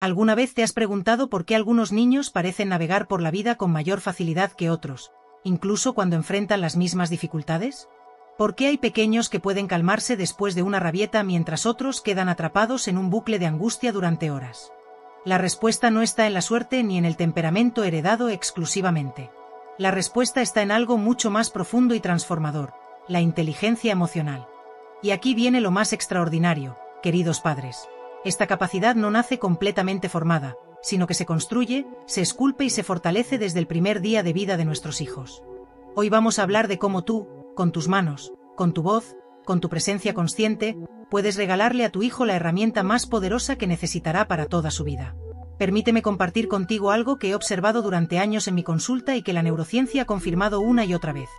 ¿Alguna vez te has preguntado por qué algunos niños parecen navegar por la vida con mayor facilidad que otros, incluso cuando enfrentan las mismas dificultades? ¿Por qué hay pequeños que pueden calmarse después de una rabieta mientras otros quedan atrapados en un bucle de angustia durante horas? La respuesta no está en la suerte ni en el temperamento heredado exclusivamente. La respuesta está en algo mucho más profundo y transformador: la inteligencia emocional. Y aquí viene lo más extraordinario, queridos padres. Esta capacidad no nace completamente formada, sino que se construye, se esculpe y se fortalece desde el primer día de vida de nuestros hijos. Hoy vamos a hablar de cómo tú, con tus manos, con tu voz, con tu presencia consciente, puedes regalarle a tu hijo la herramienta más poderosa que necesitará para toda su vida. Permíteme compartir contigo algo que he observado durante años en mi consulta y que la neurociencia ha confirmado una y otra vez.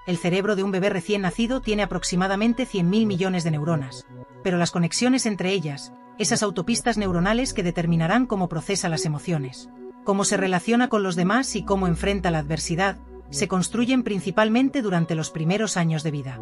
El cerebro de un bebé recién nacido tiene aproximadamente 100.000 millones de neuronas, pero las conexiones entre ellas, esas autopistas neuronales que determinarán cómo procesa las emociones, cómo se relaciona con los demás y cómo enfrenta la adversidad, se construyen principalmente durante los primeros años de vida.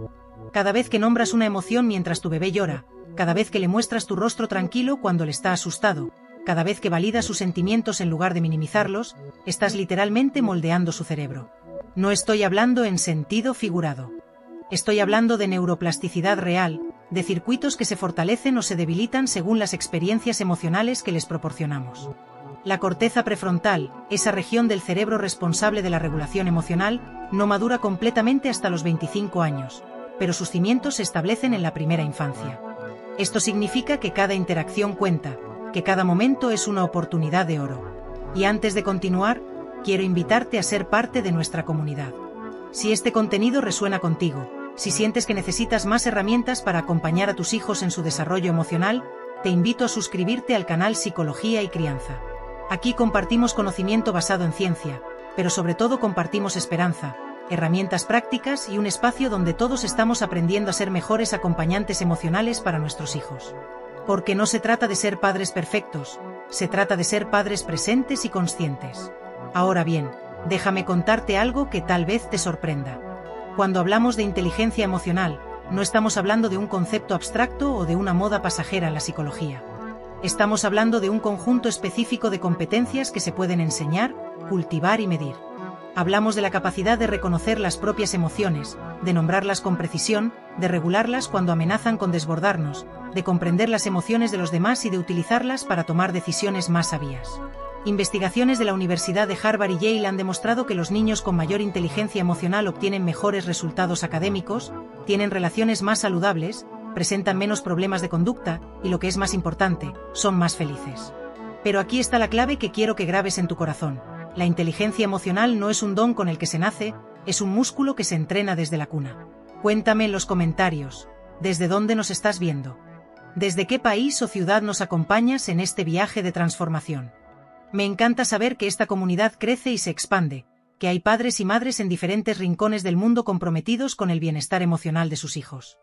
Cada vez que nombras una emoción mientras tu bebé llora, cada vez que le muestras tu rostro tranquilo cuando él está asustado, cada vez que validas sus sentimientos en lugar de minimizarlos, estás literalmente moldeando su cerebro. No estoy hablando en sentido figurado. Estoy hablando de neuroplasticidad real, de circuitos que se fortalecen o se debilitan según las experiencias emocionales que les proporcionamos. La corteza prefrontal, esa región del cerebro responsable de la regulación emocional, no madura completamente hasta los 25 años, pero sus cimientos se establecen en la primera infancia. Esto significa que cada interacción cuenta, que cada momento es una oportunidad de oro. Y antes de continuar, quiero invitarte a ser parte de nuestra comunidad. Si este contenido resuena contigo, si sientes que necesitas más herramientas para acompañar a tus hijos en su desarrollo emocional, te invito a suscribirte al canal Psicología y Crianza. Aquí compartimos conocimiento basado en ciencia, pero sobre todo compartimos esperanza, herramientas prácticas y un espacio donde todos estamos aprendiendo a ser mejores acompañantes emocionales para nuestros hijos. Porque no se trata de ser padres perfectos, se trata de ser padres presentes y conscientes. Ahora bien, déjame contarte algo que tal vez te sorprenda. Cuando hablamos de inteligencia emocional, no estamos hablando de un concepto abstracto o de una moda pasajera en la psicología. Estamos hablando de un conjunto específico de competencias que se pueden enseñar, cultivar y medir. Hablamos de la capacidad de reconocer las propias emociones, de nombrarlas con precisión, de regularlas cuando amenazan con desbordarnos, de comprender las emociones de los demás y de utilizarlas para tomar decisiones más sabias. Investigaciones de la Universidad de Harvard y Yale han demostrado que los niños con mayor inteligencia emocional obtienen mejores resultados académicos, tienen relaciones más saludables, presentan menos problemas de conducta y, lo que es más importante, son más felices. Pero aquí está la clave que quiero que grabes en tu corazón. La inteligencia emocional no es un don con el que se nace, es un músculo que se entrena desde la cuna. Cuéntame en los comentarios, ¿desde dónde nos estás viendo? ¿Desde qué país o ciudad nos acompañas en este viaje de transformación? Me encanta saber que esta comunidad crece y se expande, que hay padres y madres en diferentes rincones del mundo comprometidos con el bienestar emocional de sus hijos.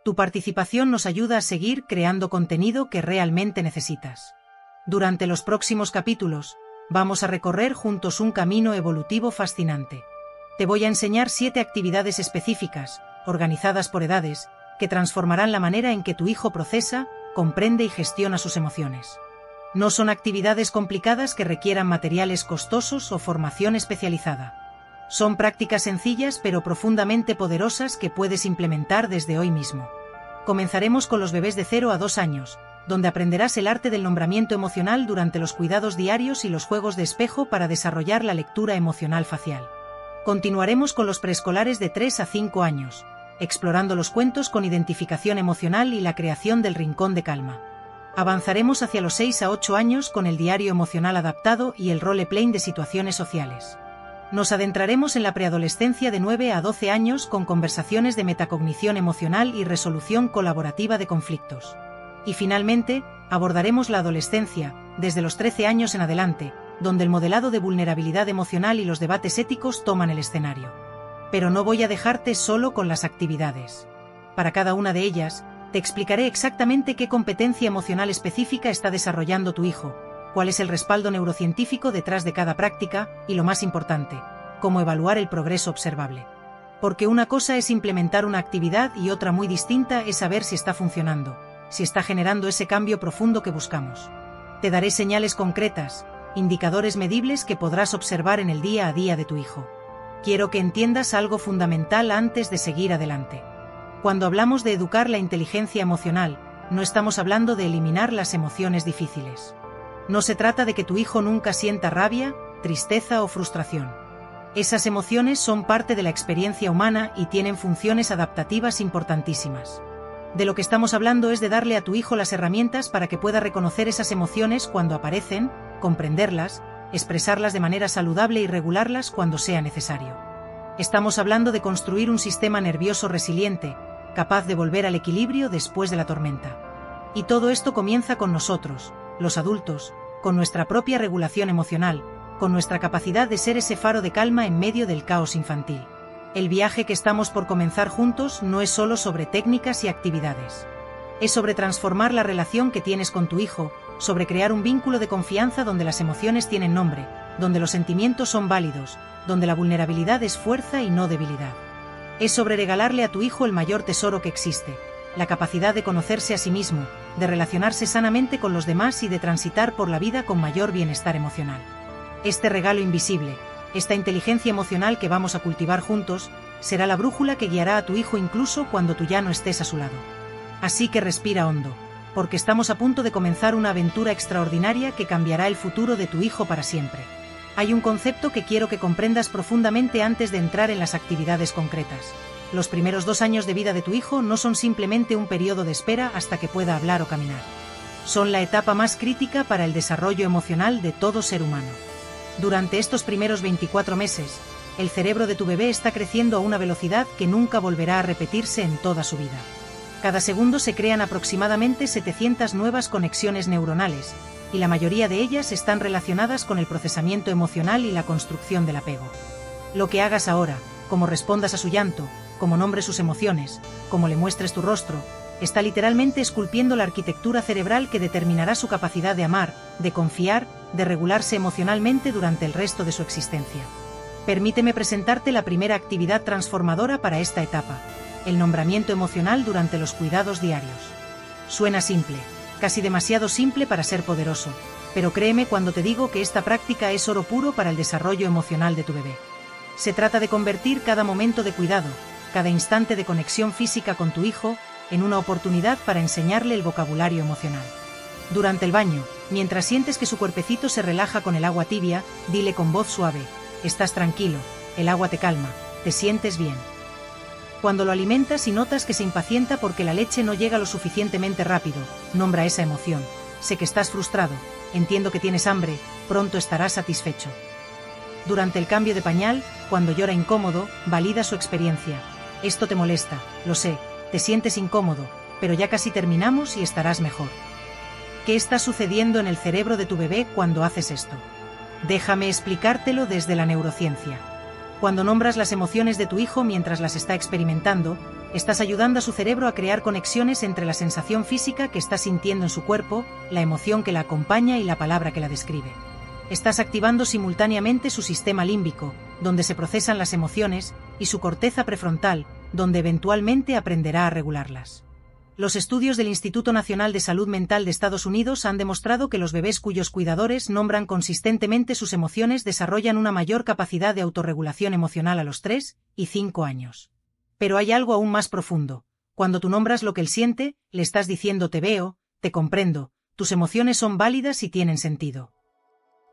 Tu participación nos ayuda a seguir creando contenido que realmente necesitas. Durante los próximos capítulos, vamos a recorrer juntos un camino evolutivo fascinante. Te voy a enseñar 7 actividades específicas, organizadas por edades, que transformarán la manera en que tu hijo procesa, comprende y gestiona sus emociones. No son actividades complicadas que requieran materiales costosos o formación especializada. Son prácticas sencillas pero profundamente poderosas que puedes implementar desde hoy mismo. Comenzaremos con los bebés de 0 a 2 años, donde aprenderás el arte del nombramiento emocional durante los cuidados diarios y los juegos de espejo para desarrollar la lectura emocional facial. Continuaremos con los preescolares de 3 a 5 años, explorando los cuentos con identificación emocional y la creación del rincón de calma. Avanzaremos hacia los 6 a 8 años con el diario emocional adaptado y el role-playing de situaciones sociales. Nos adentraremos en la preadolescencia de 9 a 12 años con conversaciones de metacognición emocional y resolución colaborativa de conflictos. Y finalmente, abordaremos la adolescencia, desde los 13 años en adelante, donde el modelado de vulnerabilidad emocional y los debates éticos toman el escenario. Pero no voy a dejarte solo con las actividades. Para cada una de ellas, te explicaré exactamente qué competencia emocional específica está desarrollando tu hijo, cuál es el respaldo neurocientífico detrás de cada práctica y, lo más importante, cómo evaluar el progreso observable. Porque una cosa es implementar una actividad y otra muy distinta es saber si está funcionando, si está generando ese cambio profundo que buscamos. Te daré señales concretas, indicadores medibles que podrás observar en el día a día de tu hijo. Quiero que entiendas algo fundamental antes de seguir adelante. Cuando hablamos de educar la inteligencia emocional, no estamos hablando de eliminar las emociones difíciles. No se trata de que tu hijo nunca sienta rabia, tristeza o frustración. Esas emociones son parte de la experiencia humana y tienen funciones adaptativas importantísimas. De lo que estamos hablando es de darle a tu hijo las herramientas para que pueda reconocer esas emociones cuando aparecen, comprenderlas, expresarlas de manera saludable y regularlas cuando sea necesario. Estamos hablando de construir un sistema nervioso resiliente, capaz de volver al equilibrio después de la tormenta. Y todo esto comienza con nosotros, los adultos, con nuestra propia regulación emocional, con nuestra capacidad de ser ese faro de calma en medio del caos infantil. El viaje que estamos por comenzar juntos no es solo sobre técnicas y actividades. Es sobre transformar la relación que tienes con tu hijo, sobre crear un vínculo de confianza donde las emociones tienen nombre, donde los sentimientos son válidos, donde la vulnerabilidad es fuerza y no debilidad. Es sobre regalarle a tu hijo el mayor tesoro que existe, la capacidad de conocerse a sí mismo, de relacionarse sanamente con los demás y de transitar por la vida con mayor bienestar emocional. Este regalo invisible, esta inteligencia emocional que vamos a cultivar juntos, será la brújula que guiará a tu hijo incluso cuando tú ya no estés a su lado. Así que respira hondo, porque estamos a punto de comenzar una aventura extraordinaria que cambiará el futuro de tu hijo para siempre. Hay un concepto que quiero que comprendas profundamente antes de entrar en las actividades concretas. Los primeros 2 años de vida de tu hijo no son simplemente un periodo de espera hasta que pueda hablar o caminar. Son la etapa más crítica para el desarrollo emocional de todo ser humano. Durante estos primeros 24 meses, el cerebro de tu bebé está creciendo a una velocidad que nunca volverá a repetirse en toda su vida. Cada segundo se crean aproximadamente 700 nuevas conexiones neuronales, y la mayoría de ellas están relacionadas con el procesamiento emocional y la construcción del apego. Lo que hagas ahora, cómo respondas a su llanto, cómo nombres sus emociones, cómo le muestres tu rostro, está literalmente esculpiendo la arquitectura cerebral que determinará su capacidad de amar, de confiar, de regularse emocionalmente durante el resto de su existencia. Permíteme presentarte la primera actividad transformadora para esta etapa: el nombramiento emocional durante los cuidados diarios. Suena simple, casi demasiado simple para ser poderoso, pero créeme cuando te digo que esta práctica es oro puro para el desarrollo emocional de tu bebé. Se trata de convertir cada momento de cuidado, cada instante de conexión física con tu hijo, en una oportunidad para enseñarle el vocabulario emocional. Durante el baño, mientras sientes que su cuerpecito se relaja con el agua tibia, dile con voz suave: estás tranquilo, el agua te calma, te sientes bien. Cuando lo alimentas y notas que se impacienta porque la leche no llega lo suficientemente rápido, nombra esa emoción: sé que estás frustrado, entiendo que tienes hambre, pronto estarás satisfecho. Durante el cambio de pañal, cuando llora incómodo, valida su experiencia: esto te molesta, lo sé, te sientes incómodo, pero ya casi terminamos y estarás mejor. ¿Qué está sucediendo en el cerebro de tu bebé cuando haces esto? Déjame explicártelo desde la neurociencia. Cuando nombras las emociones de tu hijo mientras las está experimentando, estás ayudando a su cerebro a crear conexiones entre la sensación física que está sintiendo en su cuerpo, la emoción que la acompaña y la palabra que la describe. Estás activando simultáneamente su sistema límbico, donde se procesan las emociones, y su corteza prefrontal, donde eventualmente aprenderá a regularlas. Los estudios del Instituto Nacional de Salud Mental de Estados Unidos han demostrado que los bebés cuyos cuidadores nombran consistentemente sus emociones desarrollan una mayor capacidad de autorregulación emocional a los 3 y 5 años. Pero hay algo aún más profundo. Cuando tú nombras lo que él siente, le estás diciendo: te veo, te comprendo, tus emociones son válidas y tienen sentido.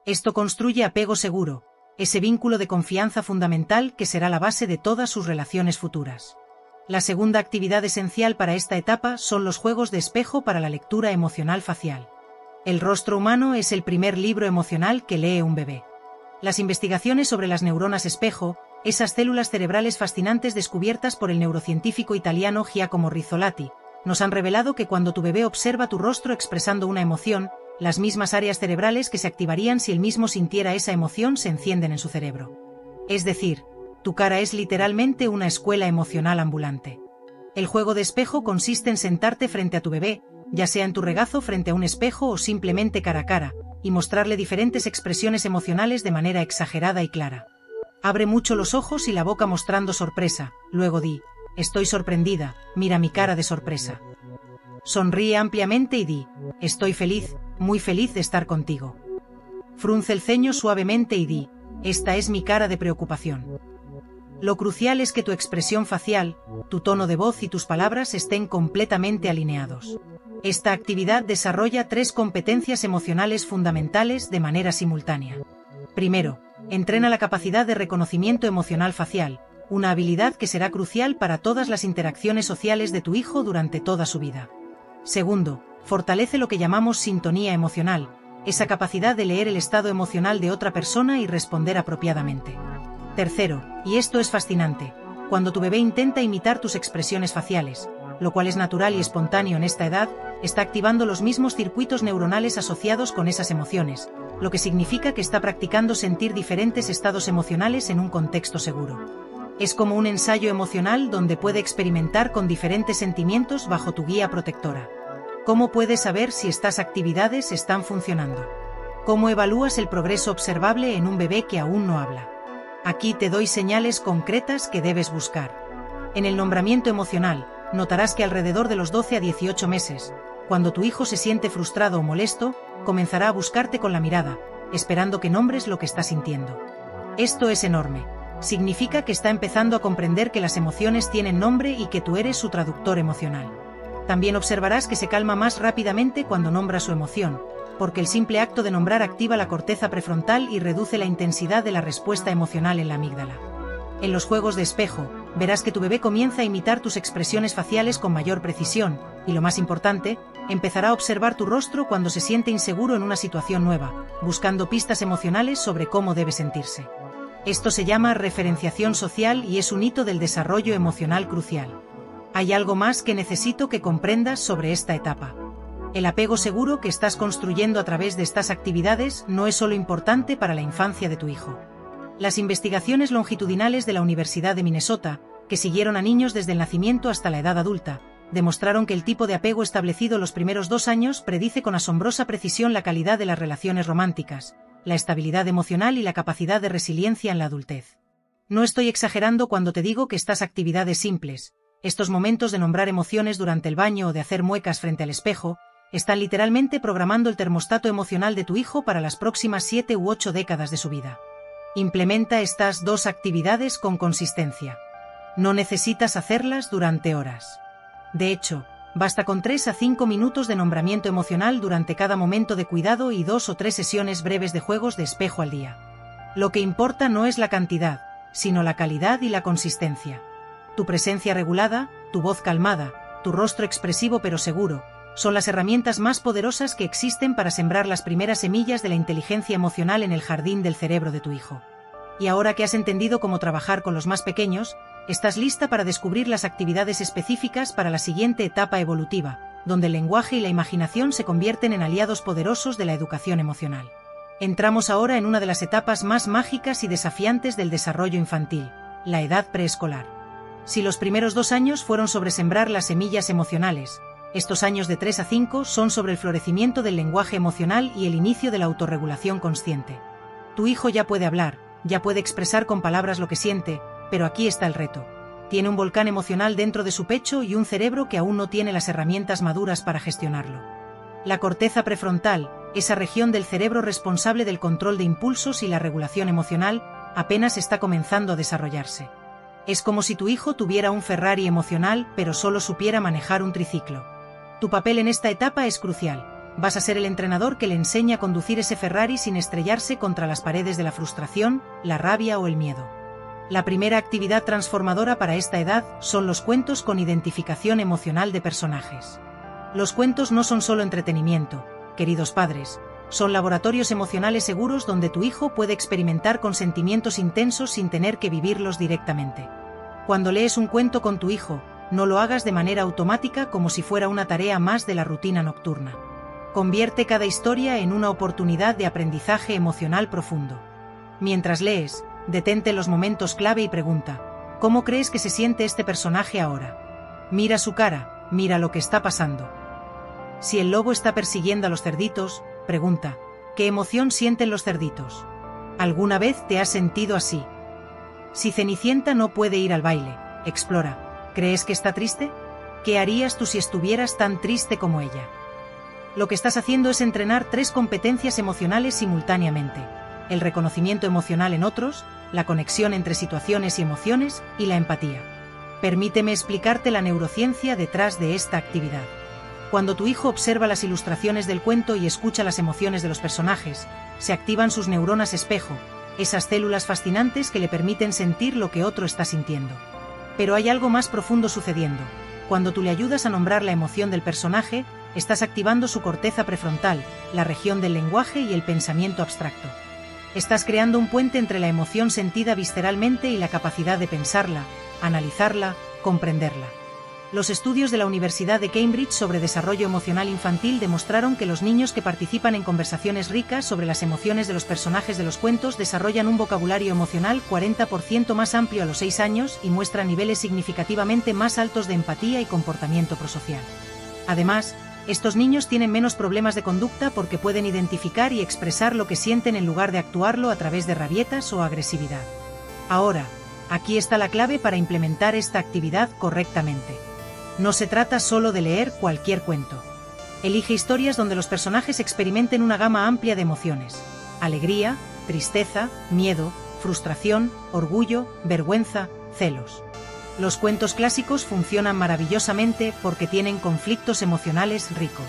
Esto construye apego seguro, ese vínculo de confianza fundamental que será la base de todas sus relaciones futuras. La segunda actividad esencial para esta etapa son los juegos de espejo para la lectura emocional facial. El rostro humano es el primer libro emocional que lee un bebé. Las investigaciones sobre las neuronas espejo, esas células cerebrales fascinantes descubiertas por el neurocientífico italiano Giacomo Rizzolatti, nos han revelado que cuando tu bebé observa tu rostro expresando una emoción, las mismas áreas cerebrales que se activarían si él mismo sintiera esa emoción se encienden en su cerebro. Es decir, tu cara es literalmente una escuela emocional ambulante. El juego de espejo consiste en sentarte frente a tu bebé, ya sea en tu regazo frente a un espejo o simplemente cara a cara, y mostrarle diferentes expresiones emocionales de manera exagerada y clara. Abre mucho los ojos y la boca mostrando sorpresa, luego di: estoy sorprendida, mira mi cara de sorpresa. Sonríe ampliamente y di: estoy feliz, muy feliz de estar contigo. Frunce el ceño suavemente y di: esta es mi cara de preocupación. Lo crucial es que tu expresión facial, tu tono de voz y tus palabras estén completamente alineados. Esta actividad desarrolla 3 competencias emocionales fundamentales de manera simultánea. Primero, entrena la capacidad de reconocimiento emocional facial, una habilidad que será crucial para todas las interacciones sociales de tu hijo durante toda su vida. Segundo, fortalece lo que llamamos sintonía emocional, esa capacidad de leer el estado emocional de otra persona y responder apropiadamente. Tercero, y esto es fascinante, cuando tu bebé intenta imitar tus expresiones faciales, lo cual es natural y espontáneo en esta edad, está activando los mismos circuitos neuronales asociados con esas emociones, lo que significa que está practicando sentir diferentes estados emocionales en un contexto seguro. Es como un ensayo emocional donde puede experimentar con diferentes sentimientos bajo tu guía protectora. ¿Cómo puedes saber si estas actividades están funcionando? ¿Cómo evalúas el progreso observable en un bebé que aún no habla? Aquí te doy señales concretas que debes buscar. En el nombramiento emocional, notarás que alrededor de los 12 a 18 meses, cuando tu hijo se siente frustrado o molesto, comenzará a buscarte con la mirada, esperando que nombres lo que está sintiendo. Esto es enorme. Significa que está empezando a comprender que las emociones tienen nombre y que tú eres su traductor emocional. También observarás que se calma más rápidamente cuando nombra su emoción, porque el simple acto de nombrar activa la corteza prefrontal y reduce la intensidad de la respuesta emocional en la amígdala. En los juegos de espejo, verás que tu bebé comienza a imitar tus expresiones faciales con mayor precisión, y lo más importante, empezará a observar tu rostro cuando se siente inseguro en una situación nueva, buscando pistas emocionales sobre cómo debe sentirse. Esto se llama referenciación social y es un hito del desarrollo emocional crucial. Hay algo más que necesito que comprendas sobre esta etapa. El apego seguro que estás construyendo a través de estas actividades no es solo importante para la infancia de tu hijo. Las investigaciones longitudinales de la Universidad de Minnesota, que siguieron a niños desde el nacimiento hasta la edad adulta, demostraron que el tipo de apego establecido los primeros 2 años predice con asombrosa precisión la calidad de las relaciones románticas, la estabilidad emocional y la capacidad de resiliencia en la adultez. No estoy exagerando cuando te digo que estas actividades simples, estos momentos de nombrar emociones durante el baño o de hacer muecas frente al espejo, están literalmente programando el termostato emocional de tu hijo para las próximas 7 u 8 décadas de su vida. Implementa estas 2 actividades con consistencia. No necesitas hacerlas durante horas. De hecho, basta con 3 a 5 minutos de nombramiento emocional durante cada momento de cuidado y 2 o 3 sesiones breves de juegos de espejo al día. Lo que importa no es la cantidad, sino la calidad y la consistencia. Tu presencia regulada, tu voz calmada, tu rostro expresivo pero seguro, son las herramientas más poderosas que existen para sembrar las primeras semillas de la inteligencia emocional en el jardín del cerebro de tu hijo. Y ahora que has entendido cómo trabajar con los más pequeños, estás lista para descubrir las actividades específicas para la siguiente etapa evolutiva, donde el lenguaje y la imaginación se convierten en aliados poderosos de la educación emocional. Entramos ahora en una de las etapas más mágicas y desafiantes del desarrollo infantil, la edad preescolar. Si los primeros 2 años fueron sobre sembrar las semillas emocionales, estos años de 3 a 5 son sobre el florecimiento del lenguaje emocional y el inicio de la autorregulación consciente. Tu hijo ya puede hablar, ya puede expresar con palabras lo que siente, pero aquí está el reto. Tiene un volcán emocional dentro de su pecho y un cerebro que aún no tiene las herramientas maduras para gestionarlo. La corteza prefrontal, esa región del cerebro responsable del control de impulsos y la regulación emocional, apenas está comenzando a desarrollarse. Es como si tu hijo tuviera un Ferrari emocional pero solo supiera manejar un triciclo. Tu papel en esta etapa es crucial. Vas a ser el entrenador que le enseña a conducir ese Ferrari sin estrellarse contra las paredes de la frustración, la rabia o el miedo. La primera actividad transformadora para esta edad son los cuentos con identificación emocional de personajes. Los cuentos no son solo entretenimiento, queridos padres, son laboratorios emocionales seguros donde tu hijo puede experimentar con sentimientos intensos sin tener que vivirlos directamente. Cuando lees un cuento con tu hijo, no lo hagas de manera automática como si fuera una tarea más de la rutina nocturna. Convierte cada historia en una oportunidad de aprendizaje emocional profundo. Mientras lees, detente en los momentos clave y pregunta: ¿cómo crees que se siente este personaje ahora? Mira su cara, mira lo que está pasando. Si el lobo está persiguiendo a los cerditos, pregunta: ¿qué emoción sienten los cerditos? ¿Alguna vez te has sentido así? Si Cenicienta no puede ir al baile, explora: ¿crees que está triste? ¿Qué harías tú si estuvieras tan triste como ella? Lo que estás haciendo es entrenar 3 competencias emocionales simultáneamente: el reconocimiento emocional en otros, la conexión entre situaciones y emociones, y la empatía. Permíteme explicarte la neurociencia detrás de esta actividad. Cuando tu hijo observa las ilustraciones del cuento y escucha las emociones de los personajes, se activan sus neuronas espejo, esas células fascinantes que le permiten sentir lo que otro está sintiendo. Pero hay algo más profundo sucediendo. Cuando tú le ayudas a nombrar la emoción del personaje, estás activando su corteza prefrontal, la región del lenguaje y el pensamiento abstracto. Estás creando un puente entre la emoción sentida visceralmente y la capacidad de pensarla, analizarla, comprenderla. Los estudios de la Universidad de Cambridge sobre desarrollo emocional infantil demostraron que los niños que participan en conversaciones ricas sobre las emociones de los personajes de los cuentos desarrollan un vocabulario emocional 40% más amplio a los 6 años y muestran niveles significativamente más altos de empatía y comportamiento prosocial. Además, estos niños tienen menos problemas de conducta porque pueden identificar y expresar lo que sienten en lugar de actuarlo a través de rabietas o agresividad. Ahora, aquí está la clave para implementar esta actividad correctamente. No se trata solo de leer cualquier cuento. Elige historias donde los personajes experimenten una gama amplia de emociones: alegría, tristeza, miedo, frustración, orgullo, vergüenza, celos. Los cuentos clásicos funcionan maravillosamente porque tienen conflictos emocionales ricos.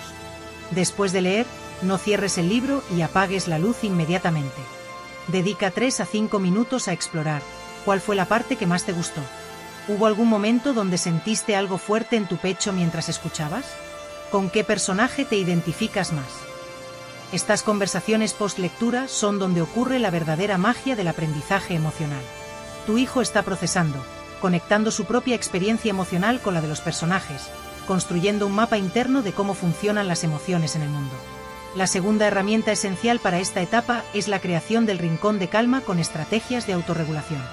Después de leer, no cierres el libro y apagues la luz inmediatamente. Dedica 3 a 5 minutos a explorar cuál fue la parte que más te gustó. ¿Hubo algún momento donde sentiste algo fuerte en tu pecho mientras escuchabas? ¿Con qué personaje te identificas más? Estas conversaciones post-lectura son donde ocurre la verdadera magia del aprendizaje emocional. Tu hijo está procesando, conectando su propia experiencia emocional con la de los personajes, construyendo un mapa interno de cómo funcionan las emociones en el mundo. La segunda herramienta esencial para esta etapa es la creación del rincón de calma con estrategias de autorregulación.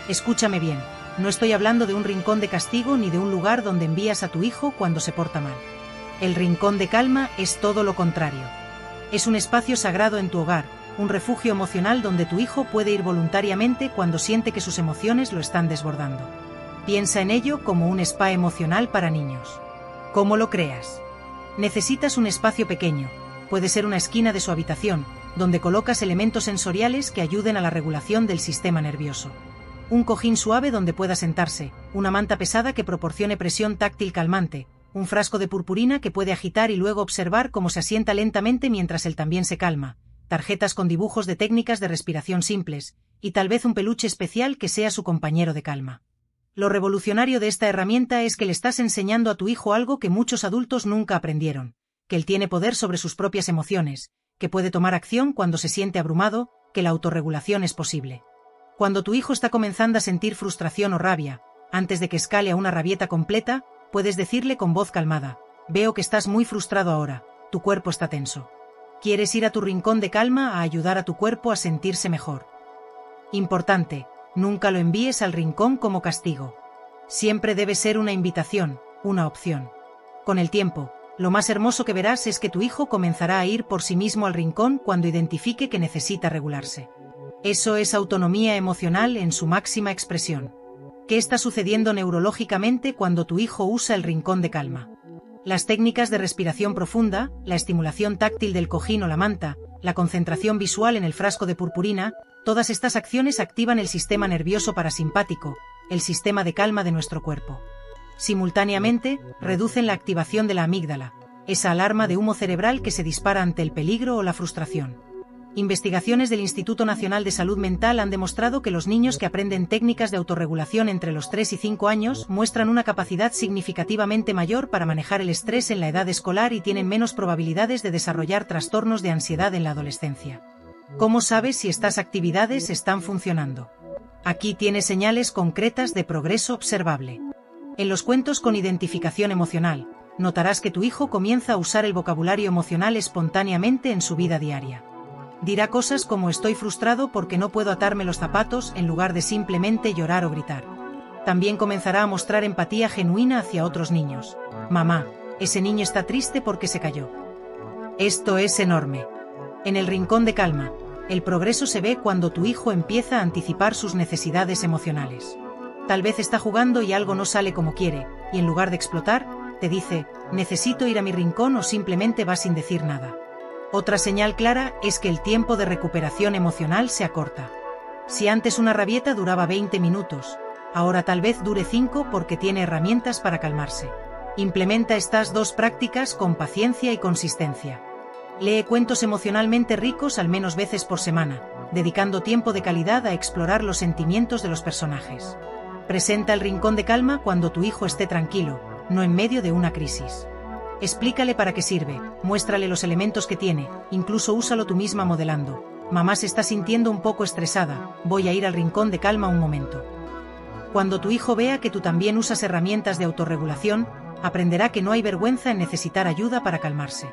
Escúchame bien. No estoy hablando de un rincón de castigo ni de un lugar donde envías a tu hijo cuando se porta mal. El rincón de calma es todo lo contrario. Es un espacio sagrado en tu hogar, un refugio emocional donde tu hijo puede ir voluntariamente cuando siente que sus emociones lo están desbordando. Piensa en ello como un spa emocional para niños. ¿Cómo lo creas? Necesitas un espacio pequeño, puede ser una esquina de su habitación, donde colocas elementos sensoriales que ayuden a la regulación del sistema nervioso. Un cojín suave donde pueda sentarse, una manta pesada que proporcione presión táctil calmante, un frasco de purpurina que puede agitar y luego observar cómo se asienta lentamente mientras él también se calma, tarjetas con dibujos de técnicas de respiración simples, y tal vez un peluche especial que sea su compañero de calma. Lo revolucionario de esta herramienta es que le estás enseñando a tu hijo algo que muchos adultos nunca aprendieron: que él tiene poder sobre sus propias emociones, que puede tomar acción cuando se siente abrumado, que la autorregulación es posible. Cuando tu hijo está comenzando a sentir frustración o rabia, antes de que escale a una rabieta completa, puedes decirle con voz calmada: veo que estás muy frustrado ahora, tu cuerpo está tenso. ¿Quieres ir a tu rincón de calma a ayudar a tu cuerpo a sentirse mejor? Importante, nunca lo envíes al rincón como castigo. Siempre debe ser una invitación, una opción. Con el tiempo, lo más hermoso que verás es que tu hijo comenzará a ir por sí mismo al rincón cuando identifique que necesita regularse. Eso es autonomía emocional en su máxima expresión. ¿Qué está sucediendo neurológicamente cuando tu hijo usa el rincón de calma? Las técnicas de respiración profunda, la estimulación táctil del cojín o la manta, la concentración visual en el frasco de purpurina, todas estas acciones activan el sistema nervioso parasimpático, el sistema de calma de nuestro cuerpo. Simultáneamente, reducen la activación de la amígdala, esa alarma de humo cerebral que se dispara ante el peligro o la frustración. Investigaciones del Instituto Nacional de Salud Mental han demostrado que los niños que aprenden técnicas de autorregulación entre los 3 y 5 años muestran una capacidad significativamente mayor para manejar el estrés en la edad escolar y tienen menos probabilidades de desarrollar trastornos de ansiedad en la adolescencia. ¿Cómo sabes si estas actividades están funcionando? Aquí tienes señales concretas de progreso observable. En los cuentos con identificación emocional, notarás que tu hijo comienza a usar el vocabulario emocional espontáneamente en su vida diaria. Dirá cosas como: estoy frustrado porque no puedo atarme los zapatos, en lugar de simplemente llorar o gritar. También comenzará a mostrar empatía genuina hacia otros niños. Mamá, ese niño está triste porque se cayó. Esto es enorme. En el rincón de calma, el progreso se ve cuando tu hijo empieza a anticipar sus necesidades emocionales. Tal vez está jugando y algo no sale como quiere, y en lugar de explotar, te dice, necesito ir a mi rincón o simplemente va sin decir nada. Otra señal clara es que el tiempo de recuperación emocional se acorta. Si antes una rabieta duraba 20 minutos, ahora tal vez dure 5 porque tiene herramientas para calmarse. Implementa estas dos prácticas con paciencia y consistencia. Lee cuentos emocionalmente ricos al menos veces por semana, dedicando tiempo de calidad a explorar los sentimientos de los personajes. Presenta el rincón de calma cuando tu hijo esté tranquilo, no en medio de una crisis. Explícale para qué sirve, muéstrale los elementos que tiene, incluso úsalo tú misma modelando. Mamá se está sintiendo un poco estresada, voy a ir al rincón de calma un momento. Cuando tu hijo vea que tú también usas herramientas de autorregulación, aprenderá que no hay vergüenza en necesitar ayuda para calmarse.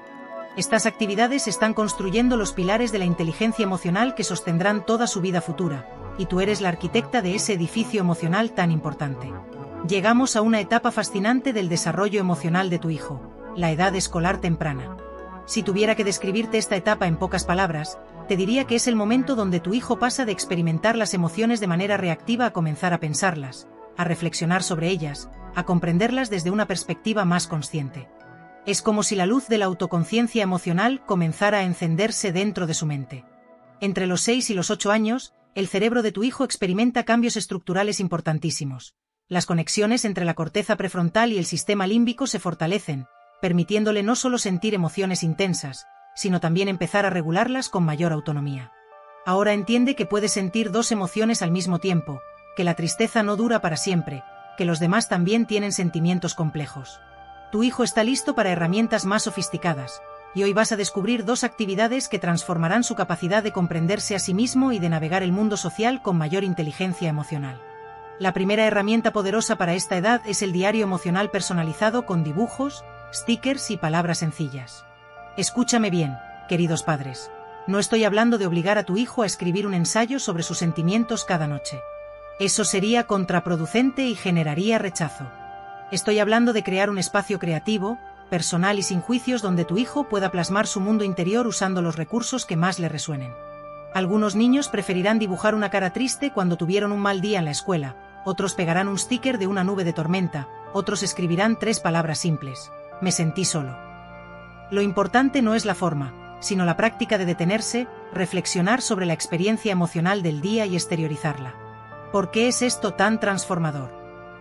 Estas actividades están construyendo los pilares de la inteligencia emocional que sostendrán toda su vida futura, y tú eres la arquitecta de ese edificio emocional tan importante. Llegamos a una etapa fascinante del desarrollo emocional de tu hijo, la edad escolar temprana. Si tuviera que describirte esta etapa en pocas palabras, te diría que es el momento donde tu hijo pasa de experimentar las emociones de manera reactiva a comenzar a pensarlas, a reflexionar sobre ellas, a comprenderlas desde una perspectiva más consciente. Es como si la luz de la autoconciencia emocional comenzara a encenderse dentro de su mente. Entre los 6 y los 8 años, el cerebro de tu hijo experimenta cambios estructurales importantísimos. Las conexiones entre la corteza prefrontal y el sistema límbico se fortalecen, permitiéndole no solo sentir emociones intensas, sino también empezar a regularlas con mayor autonomía. Ahora entiende que puede sentir dos emociones al mismo tiempo, que la tristeza no dura para siempre, que los demás también tienen sentimientos complejos. Tu hijo está listo para herramientas más sofisticadas, y hoy vas a descubrir dos actividades que transformarán su capacidad de comprenderse a sí mismo y de navegar el mundo social con mayor inteligencia emocional. La primera herramienta poderosa para esta edad es el diario emocional personalizado con dibujos, stickers y palabras sencillas. Escúchame bien, queridos padres. No estoy hablando de obligar a tu hijo a escribir un ensayo sobre sus sentimientos cada noche. Eso sería contraproducente y generaría rechazo. Estoy hablando de crear un espacio creativo, personal y sin juicios donde tu hijo pueda plasmar su mundo interior usando los recursos que más le resuenen. Algunos niños preferirán dibujar una cara triste cuando tuvieron un mal día en la escuela, otros pegarán un sticker de una nube de tormenta, otros escribirán 3 palabras simples. Me sentí solo. Lo importante no es la forma, sino la práctica de detenerse, reflexionar sobre la experiencia emocional del día y exteriorizarla. ¿Por qué es esto tan transformador?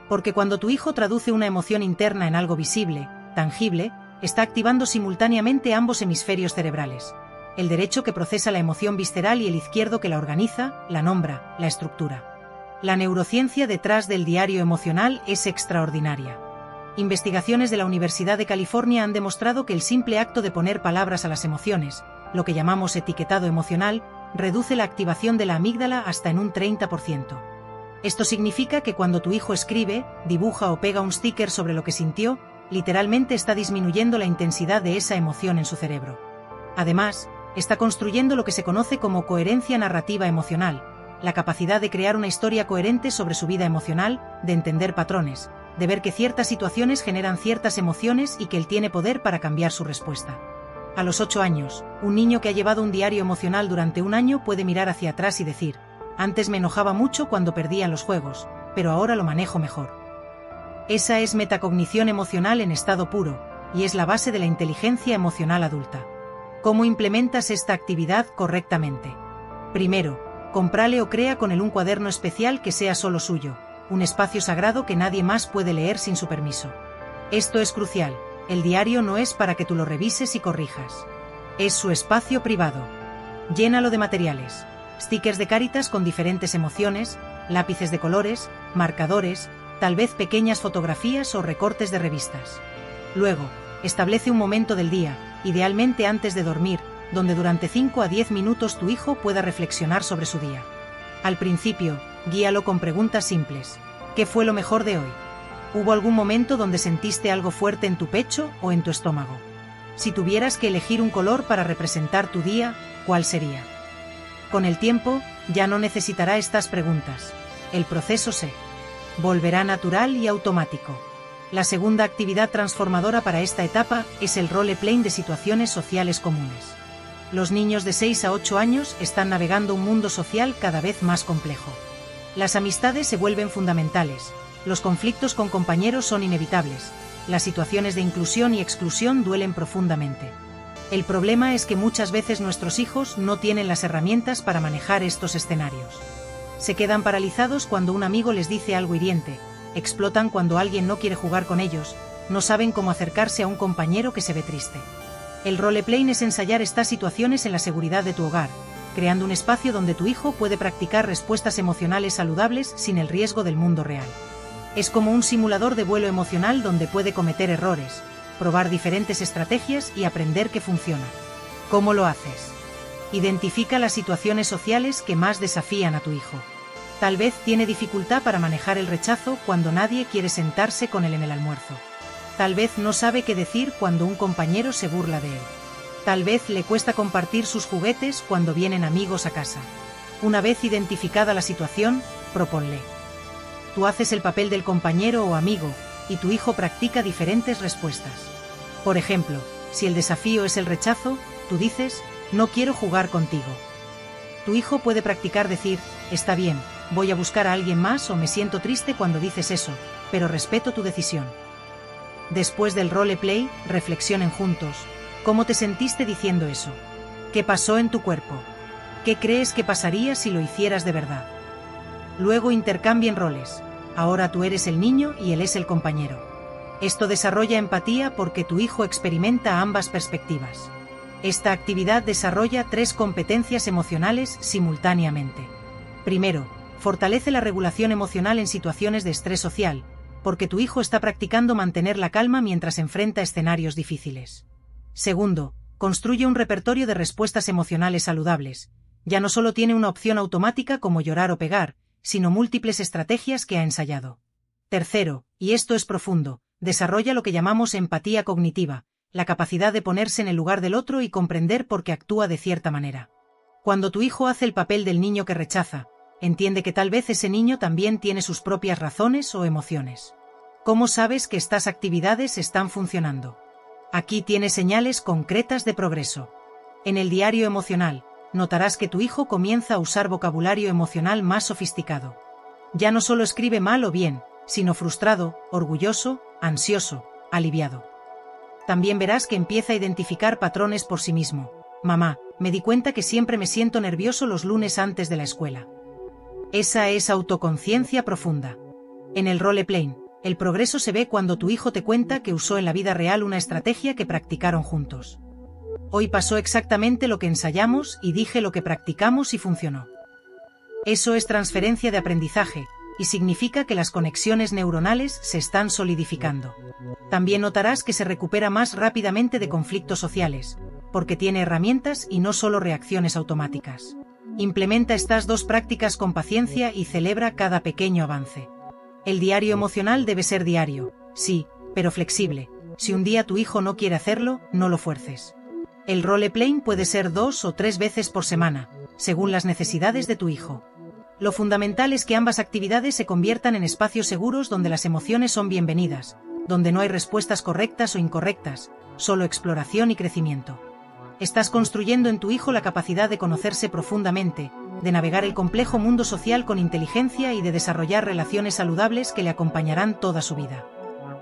Porque cuando tu hijo traduce una emoción interna en algo visible, tangible, está activando simultáneamente ambos hemisferios cerebrales. El derecho que procesa la emoción visceral y el izquierdo que la organiza, la nombra, la estructura. La neurociencia detrás del diario emocional es extraordinaria. Investigaciones de la Universidad de California han demostrado que el simple acto de poner palabras a las emociones, lo que llamamos etiquetado emocional, reduce la activación de la amígdala hasta en un 30%. Esto significa que cuando tu hijo escribe, dibuja o pega un sticker sobre lo que sintió, literalmente está disminuyendo la intensidad de esa emoción en su cerebro. Además, está construyendo lo que se conoce como coherencia narrativa emocional, la capacidad de crear una historia coherente sobre su vida emocional, de entender patrones, de ver que ciertas situaciones generan ciertas emociones y que él tiene poder para cambiar su respuesta. A los 8 años, un niño que ha llevado un diario emocional durante un año puede mirar hacia atrás y decir, antes me enojaba mucho cuando perdía en los juegos, pero ahora lo manejo mejor. Esa es metacognición emocional en estado puro, y es la base de la inteligencia emocional adulta. ¿Cómo implementas esta actividad correctamente? Primero, cómprale o crea con él un cuaderno especial que sea solo suyo, un espacio sagrado que nadie más puede leer sin su permiso. Esto es crucial, el diario no es para que tú lo revises y corrijas. Es su espacio privado. Llénalo de materiales, stickers de Cáritas con diferentes emociones, lápices de colores, marcadores, tal vez pequeñas fotografías o recortes de revistas. Luego, establece un momento del día, idealmente antes de dormir, donde durante 5 a 10 minutos tu hijo pueda reflexionar sobre su día. Al principio, guíalo con preguntas simples. ¿Qué fue lo mejor de hoy? ¿Hubo algún momento donde sentiste algo fuerte en tu pecho o en tu estómago? Si tuvieras que elegir un color para representar tu día, ¿cuál sería? Con el tiempo, ya no necesitará estas preguntas. El proceso se volverá natural y automático. La segunda actividad transformadora para esta etapa es el role-playing de situaciones sociales comunes. Los niños de 6 a 8 años están navegando un mundo social cada vez más complejo. Las amistades se vuelven fundamentales, los conflictos con compañeros son inevitables, Las situaciones de inclusión y exclusión duelen profundamente. El problema es que muchas veces nuestros hijos no tienen las herramientas para manejar estos escenarios. Se quedan paralizados cuando un amigo les dice algo hiriente, explotan cuando alguien no quiere jugar con ellos, no saben cómo acercarse a un compañero que se ve triste. El roleplaying es ensayar estas situaciones en la seguridad de tu hogar, creando un espacio donde tu hijo puede practicar respuestas emocionales saludables sin el riesgo del mundo real. Es como un simulador de vuelo emocional donde puede cometer errores, probar diferentes estrategias y aprender que funciona. ¿Cómo lo haces? Identifica las situaciones sociales que más desafían a tu hijo. Tal vez tiene dificultad para manejar el rechazo cuando nadie quiere sentarse con él en el almuerzo. Tal vez no sabe qué decir cuando un compañero se burla de él. Tal vez le cuesta compartir sus juguetes cuando vienen amigos a casa. Una vez identificada la situación, proponle. Tú haces el papel del compañero o amigo, y tu hijo practica diferentes respuestas. Por ejemplo, si el desafío es el rechazo, tú dices, no quiero jugar contigo. Tu hijo puede practicar decir, está bien, voy a buscar a alguien más o me siento triste cuando dices eso, pero respeto tu decisión. Después del roleplay, reflexionen juntos. ¿Cómo te sentiste diciendo eso? ¿Qué pasó en tu cuerpo? ¿Qué crees que pasaría si lo hicieras de verdad? Luego intercambien roles. Ahora tú eres el niño y él es el compañero. Esto desarrolla empatía porque tu hijo experimenta ambas perspectivas. Esta actividad desarrolla 3 competencias emocionales simultáneamente. Primero, fortalece la regulación emocional en situaciones de estrés social, porque tu hijo está practicando mantener la calma mientras enfrenta escenarios difíciles. Segundo, construye un repertorio de respuestas emocionales saludables. Ya no solo tiene una opción automática como llorar o pegar, sino múltiples estrategias que ha ensayado. Tercero, y esto es profundo, desarrolla lo que llamamos empatía cognitiva, la capacidad de ponerse en el lugar del otro y comprender por qué actúa de cierta manera. Cuando tu hijo hace el papel del niño que rechaza, entiende que tal vez ese niño también tiene sus propias razones o emociones. ¿Cómo sabes que estas actividades están funcionando? Aquí tienes señales concretas de progreso. En el diario emocional, notarás que tu hijo comienza a usar vocabulario emocional más sofisticado. Ya no solo escribe mal o bien, sino frustrado, orgulloso, ansioso, aliviado. También verás que empieza a identificar patrones por sí mismo. Mamá, me di cuenta que siempre me siento nervioso los lunes antes de la escuela. Esa es autoconciencia profunda. En el roleplaying, el progreso se ve cuando tu hijo te cuenta que usó en la vida real una estrategia que practicaron juntos. Hoy pasó exactamente lo que ensayamos y dije lo que practicamos y funcionó. Eso es transferencia de aprendizaje, y significa que las conexiones neuronales se están solidificando. También notarás que se recupera más rápidamente de conflictos sociales, porque tiene herramientas y no solo reacciones automáticas. Implementa estas 2 prácticas con paciencia y celebra cada pequeño avance. El diario emocional debe ser diario, sí, pero flexible. Si un día tu hijo no quiere hacerlo, no lo fuerces. El roleplaying puede ser 2 o 3 veces por semana, según las necesidades de tu hijo. Lo fundamental es que ambas actividades se conviertan en espacios seguros donde las emociones son bienvenidas, donde no hay respuestas correctas o incorrectas, solo exploración y crecimiento. Estás construyendo en tu hijo la capacidad de conocerse profundamente, de navegar el complejo mundo social con inteligencia y de desarrollar relaciones saludables que le acompañarán toda su vida.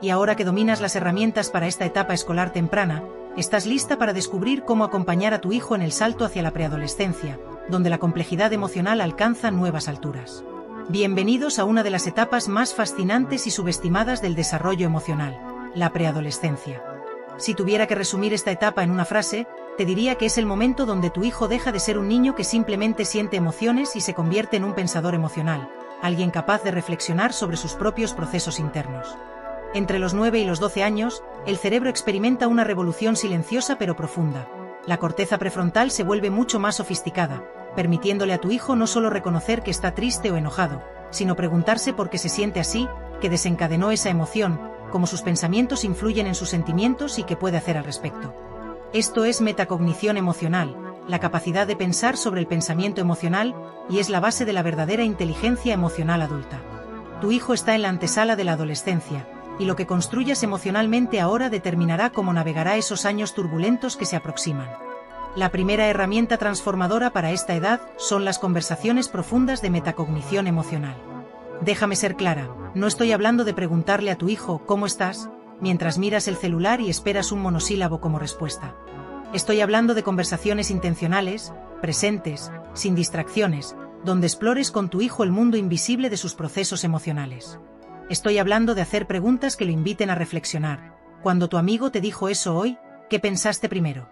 Y ahora que dominas las herramientas para esta etapa escolar temprana, estás lista para descubrir cómo acompañar a tu hijo en el salto hacia la preadolescencia, donde la complejidad emocional alcanza nuevas alturas. Bienvenidos a una de las etapas más fascinantes y subestimadas del desarrollo emocional, la preadolescencia. Si tuviera que resumir esta etapa en una frase, te diría que es el momento donde tu hijo deja de ser un niño que simplemente siente emociones y se convierte en un pensador emocional, alguien capaz de reflexionar sobre sus propios procesos internos. Entre los 9 y los 12 años, el cerebro experimenta una revolución silenciosa pero profunda. La corteza prefrontal se vuelve mucho más sofisticada, permitiéndole a tu hijo no solo reconocer que está triste o enojado, sino preguntarse por qué se siente así, qué desencadenó esa emoción, cómo sus pensamientos influyen en sus sentimientos y qué puede hacer al respecto. Esto es metacognición emocional, la capacidad de pensar sobre el pensamiento emocional, y es la base de la verdadera inteligencia emocional adulta. Tu hijo está en la antesala de la adolescencia, y lo que construyas emocionalmente ahora determinará cómo navegará esos años turbulentos que se aproximan. La primera herramienta transformadora para esta edad son las conversaciones profundas de metacognición emocional. Déjame ser clara, no estoy hablando de preguntarle a tu hijo ¿cómo estás?, mientras miras el celular y esperas un monosílabo como respuesta. Estoy hablando de conversaciones intencionales, presentes, sin distracciones, donde explores con tu hijo el mundo invisible de sus procesos emocionales. Estoy hablando de hacer preguntas que lo inviten a reflexionar. Cuando tu amigo te dijo eso hoy, ¿qué pensaste primero?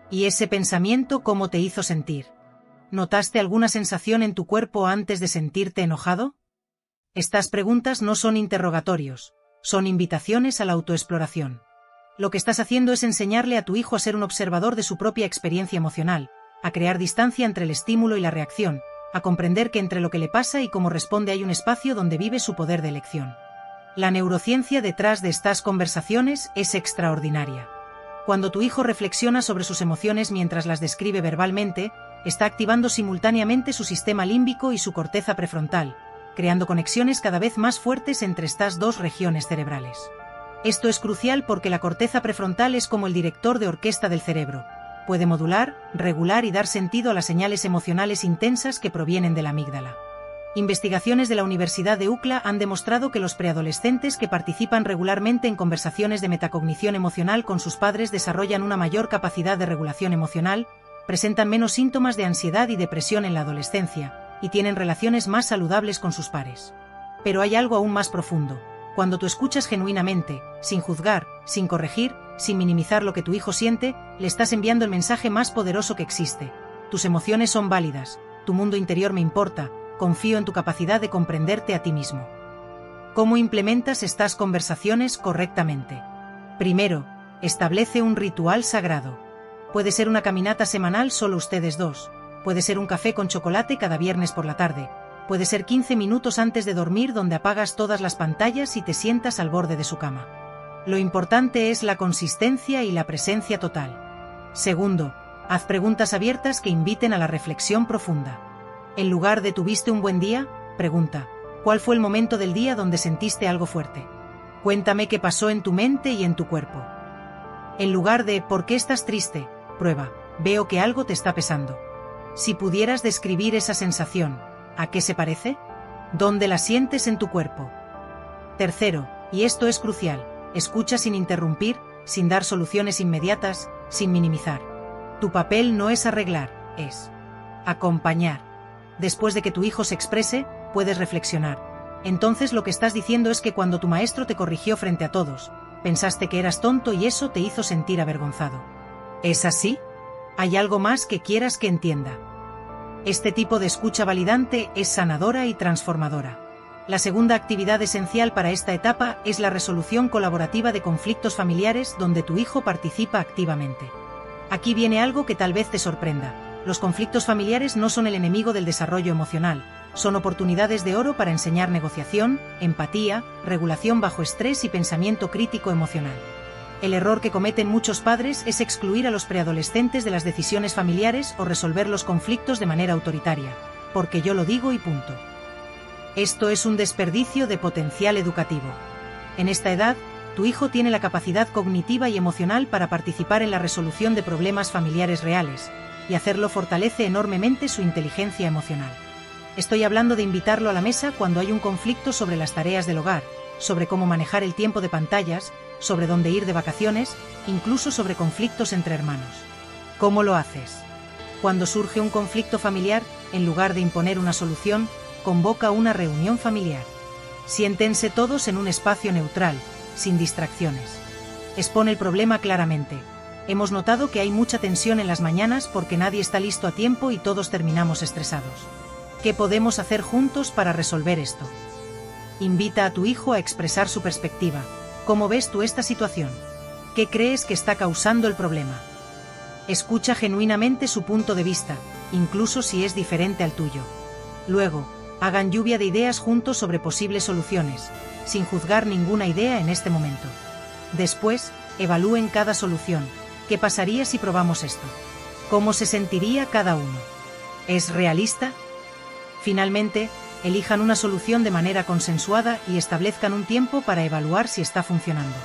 ¿Y ese pensamiento cómo te hizo sentir? ¿Notaste alguna sensación en tu cuerpo antes de sentirte enojado? Estas preguntas no son interrogatorios, son invitaciones a la autoexploración. Lo que estás haciendo es enseñarle a tu hijo a ser un observador de su propia experiencia emocional, a crear distancia entre el estímulo y la reacción, a comprender que entre lo que le pasa y cómo responde hay un espacio donde vive su poder de elección. La neurociencia detrás de estas conversaciones es extraordinaria. Cuando tu hijo reflexiona sobre sus emociones mientras las describe verbalmente, está activando simultáneamente su sistema límbico y su corteza prefrontal, creando conexiones cada vez más fuertes entre estas dos regiones cerebrales. Esto es crucial porque la corteza prefrontal es como el director de orquesta del cerebro. Puede modular, regular y dar sentido a las señales emocionales intensas que provienen de la amígdala. Investigaciones de la Universidad de UCLA han demostrado que los preadolescentes que participan regularmente en conversaciones de metacognición emocional con sus padres desarrollan una mayor capacidad de regulación emocional, presentan menos síntomas de ansiedad y depresión en la adolescencia, y tienen relaciones más saludables con sus pares. Pero hay algo aún más profundo. Cuando tú escuchas genuinamente, sin juzgar, sin corregir, sin minimizar lo que tu hijo siente, le estás enviando el mensaje más poderoso que existe. Tus emociones son válidas, tu mundo interior me importa, confío en tu capacidad de comprenderte a ti mismo. ¿Cómo implementas estas conversaciones correctamente? Primero, establece un ritual sagrado. Puede ser una caminata semanal solo ustedes dos, puede ser un café con chocolate cada viernes por la tarde, puede ser 15 minutos antes de dormir donde apagas todas las pantallas y te sientas al borde de su cama. Lo importante es la consistencia y la presencia total. Segundo, haz preguntas abiertas que inviten a la reflexión profunda. En lugar de ¿tuviste un buen día?, pregunta, ¿cuál fue el momento del día donde sentiste algo fuerte? Cuéntame qué pasó en tu mente y en tu cuerpo. En lugar de ¿por qué estás triste?, prueba, veo que algo te está pesando. Si pudieras describir esa sensación, ¿a qué se parece? ¿Dónde la sientes en tu cuerpo? Tercero, y esto es crucial, escucha sin interrumpir, sin dar soluciones inmediatas, sin minimizar. Tu papel no es arreglar, es acompañar. Después de que tu hijo se exprese, puedes reflexionar. Entonces lo que estás diciendo es que cuando tu maestro te corrigió frente a todos, pensaste que eras tonto y eso te hizo sentir avergonzado. ¿Es así? ¿Hay algo más que quieras que entienda? Este tipo de escucha validante es sanadora y transformadora. La segunda actividad esencial para esta etapa es la resolución colaborativa de conflictos familiares donde tu hijo participa activamente. Aquí viene algo que tal vez te sorprenda. Los conflictos familiares no son el enemigo del desarrollo emocional, son oportunidades de oro para enseñar negociación, empatía, regulación bajo estrés y pensamiento crítico emocional. El error que cometen muchos padres es excluir a los preadolescentes de las decisiones familiares o resolver los conflictos de manera autoritaria, porque yo lo digo y punto. Esto es un desperdicio de potencial educativo. En esta edad, tu hijo tiene la capacidad cognitiva y emocional para participar en la resolución de problemas familiares reales, y hacerlo fortalece enormemente su inteligencia emocional. Estoy hablando de invitarlo a la mesa cuando hay un conflicto sobre las tareas del hogar, sobre cómo manejar el tiempo de pantallas, sobre dónde ir de vacaciones, incluso sobre conflictos entre hermanos. ¿Cómo lo haces? Cuando surge un conflicto familiar, en lugar de imponer una solución, convoca una reunión familiar. Siéntense todos en un espacio neutral, sin distracciones. Expone el problema claramente. Hemos notado que hay mucha tensión en las mañanas porque nadie está listo a tiempo y todos terminamos estresados. ¿Qué podemos hacer juntos para resolver esto? Invita a tu hijo a expresar su perspectiva. ¿Cómo ves tú esta situación? ¿Qué crees que está causando el problema? Escucha genuinamente su punto de vista, incluso si es diferente al tuyo. Luego, hagan lluvia de ideas juntos sobre posibles soluciones, sin juzgar ninguna idea en este momento. Después, evalúen cada solución. ¿Qué pasaría si probamos esto? ¿Cómo se sentiría cada uno? ¿Es realista? Finalmente, elijan una solución de manera consensuada y establezcan un tiempo para evaluar si está funcionando.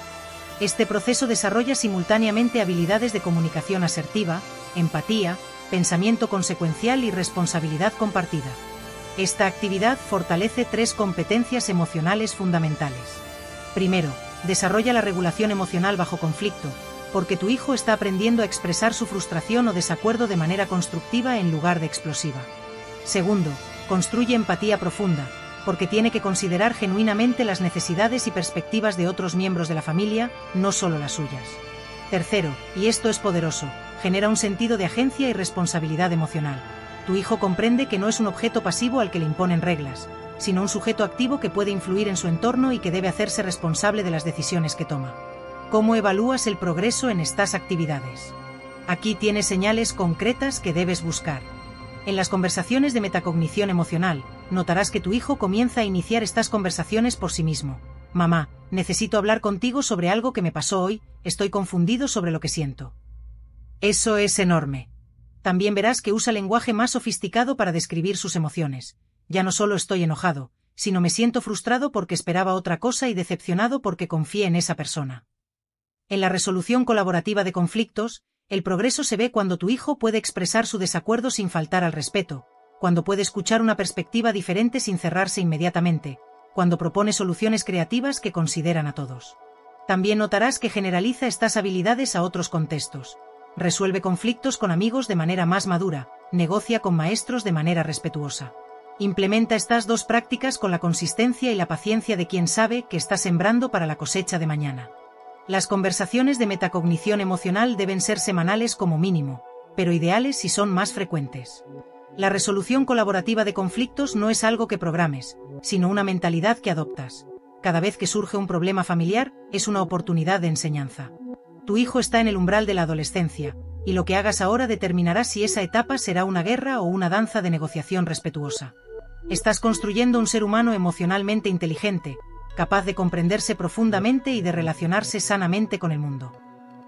Este proceso desarrolla simultáneamente habilidades de comunicación asertiva, empatía, pensamiento consecuencial y responsabilidad compartida. Esta actividad fortalece 3 competencias emocionales fundamentales. Primero, Desarrolla la regulación emocional bajo conflicto, porque tu hijo está aprendiendo a expresar su frustración o desacuerdo de manera constructiva en lugar de explosiva. Segundo, construye empatía profunda, porque tiene que considerar genuinamente las necesidades y perspectivas de otros miembros de la familia, no solo las suyas. Tercero, y esto es poderoso, genera un sentido de agencia y responsabilidad emocional. Tu hijo comprende que no es un objeto pasivo al que le imponen reglas, sino un sujeto activo que puede influir en su entorno y que debe hacerse responsable de las decisiones que toma. ¿Cómo evalúas el progreso en estas actividades? Aquí tienes señales concretas que debes buscar. En las conversaciones de metacognición emocional, notarás que tu hijo comienza a iniciar estas conversaciones por sí mismo. Mamá, necesito hablar contigo sobre algo que me pasó hoy, estoy confundido sobre lo que siento. Eso es enorme. También verás que usa lenguaje más sofisticado para describir sus emociones. Ya no solo estoy enojado, sino me siento frustrado porque esperaba otra cosa y decepcionado porque confié en esa persona. En la resolución colaborativa de conflictos, el progreso se ve cuando tu hijo puede expresar su desacuerdo sin faltar al respeto, cuando puede escuchar una perspectiva diferente sin cerrarse inmediatamente, cuando propone soluciones creativas que consideran a todos. También notarás que generaliza estas habilidades a otros contextos. Resuelve conflictos con amigos de manera más madura, negocia con maestros de manera respetuosa. Implementa estas dos prácticas con la consistencia y la paciencia de quien sabe que está sembrando para la cosecha de mañana. Las conversaciones de metacognición emocional deben ser semanales como mínimo, pero ideales si son más frecuentes. La resolución colaborativa de conflictos no es algo que programes, sino una mentalidad que adoptas. Cada vez que surge un problema familiar, es una oportunidad de enseñanza. Tu hijo está en el umbral de la adolescencia, y lo que hagas ahora determinará si esa etapa será una guerra o una danza de negociación respetuosa. Estás construyendo un ser humano emocionalmente inteligente, capaz de comprenderse profundamente y de relacionarse sanamente con el mundo.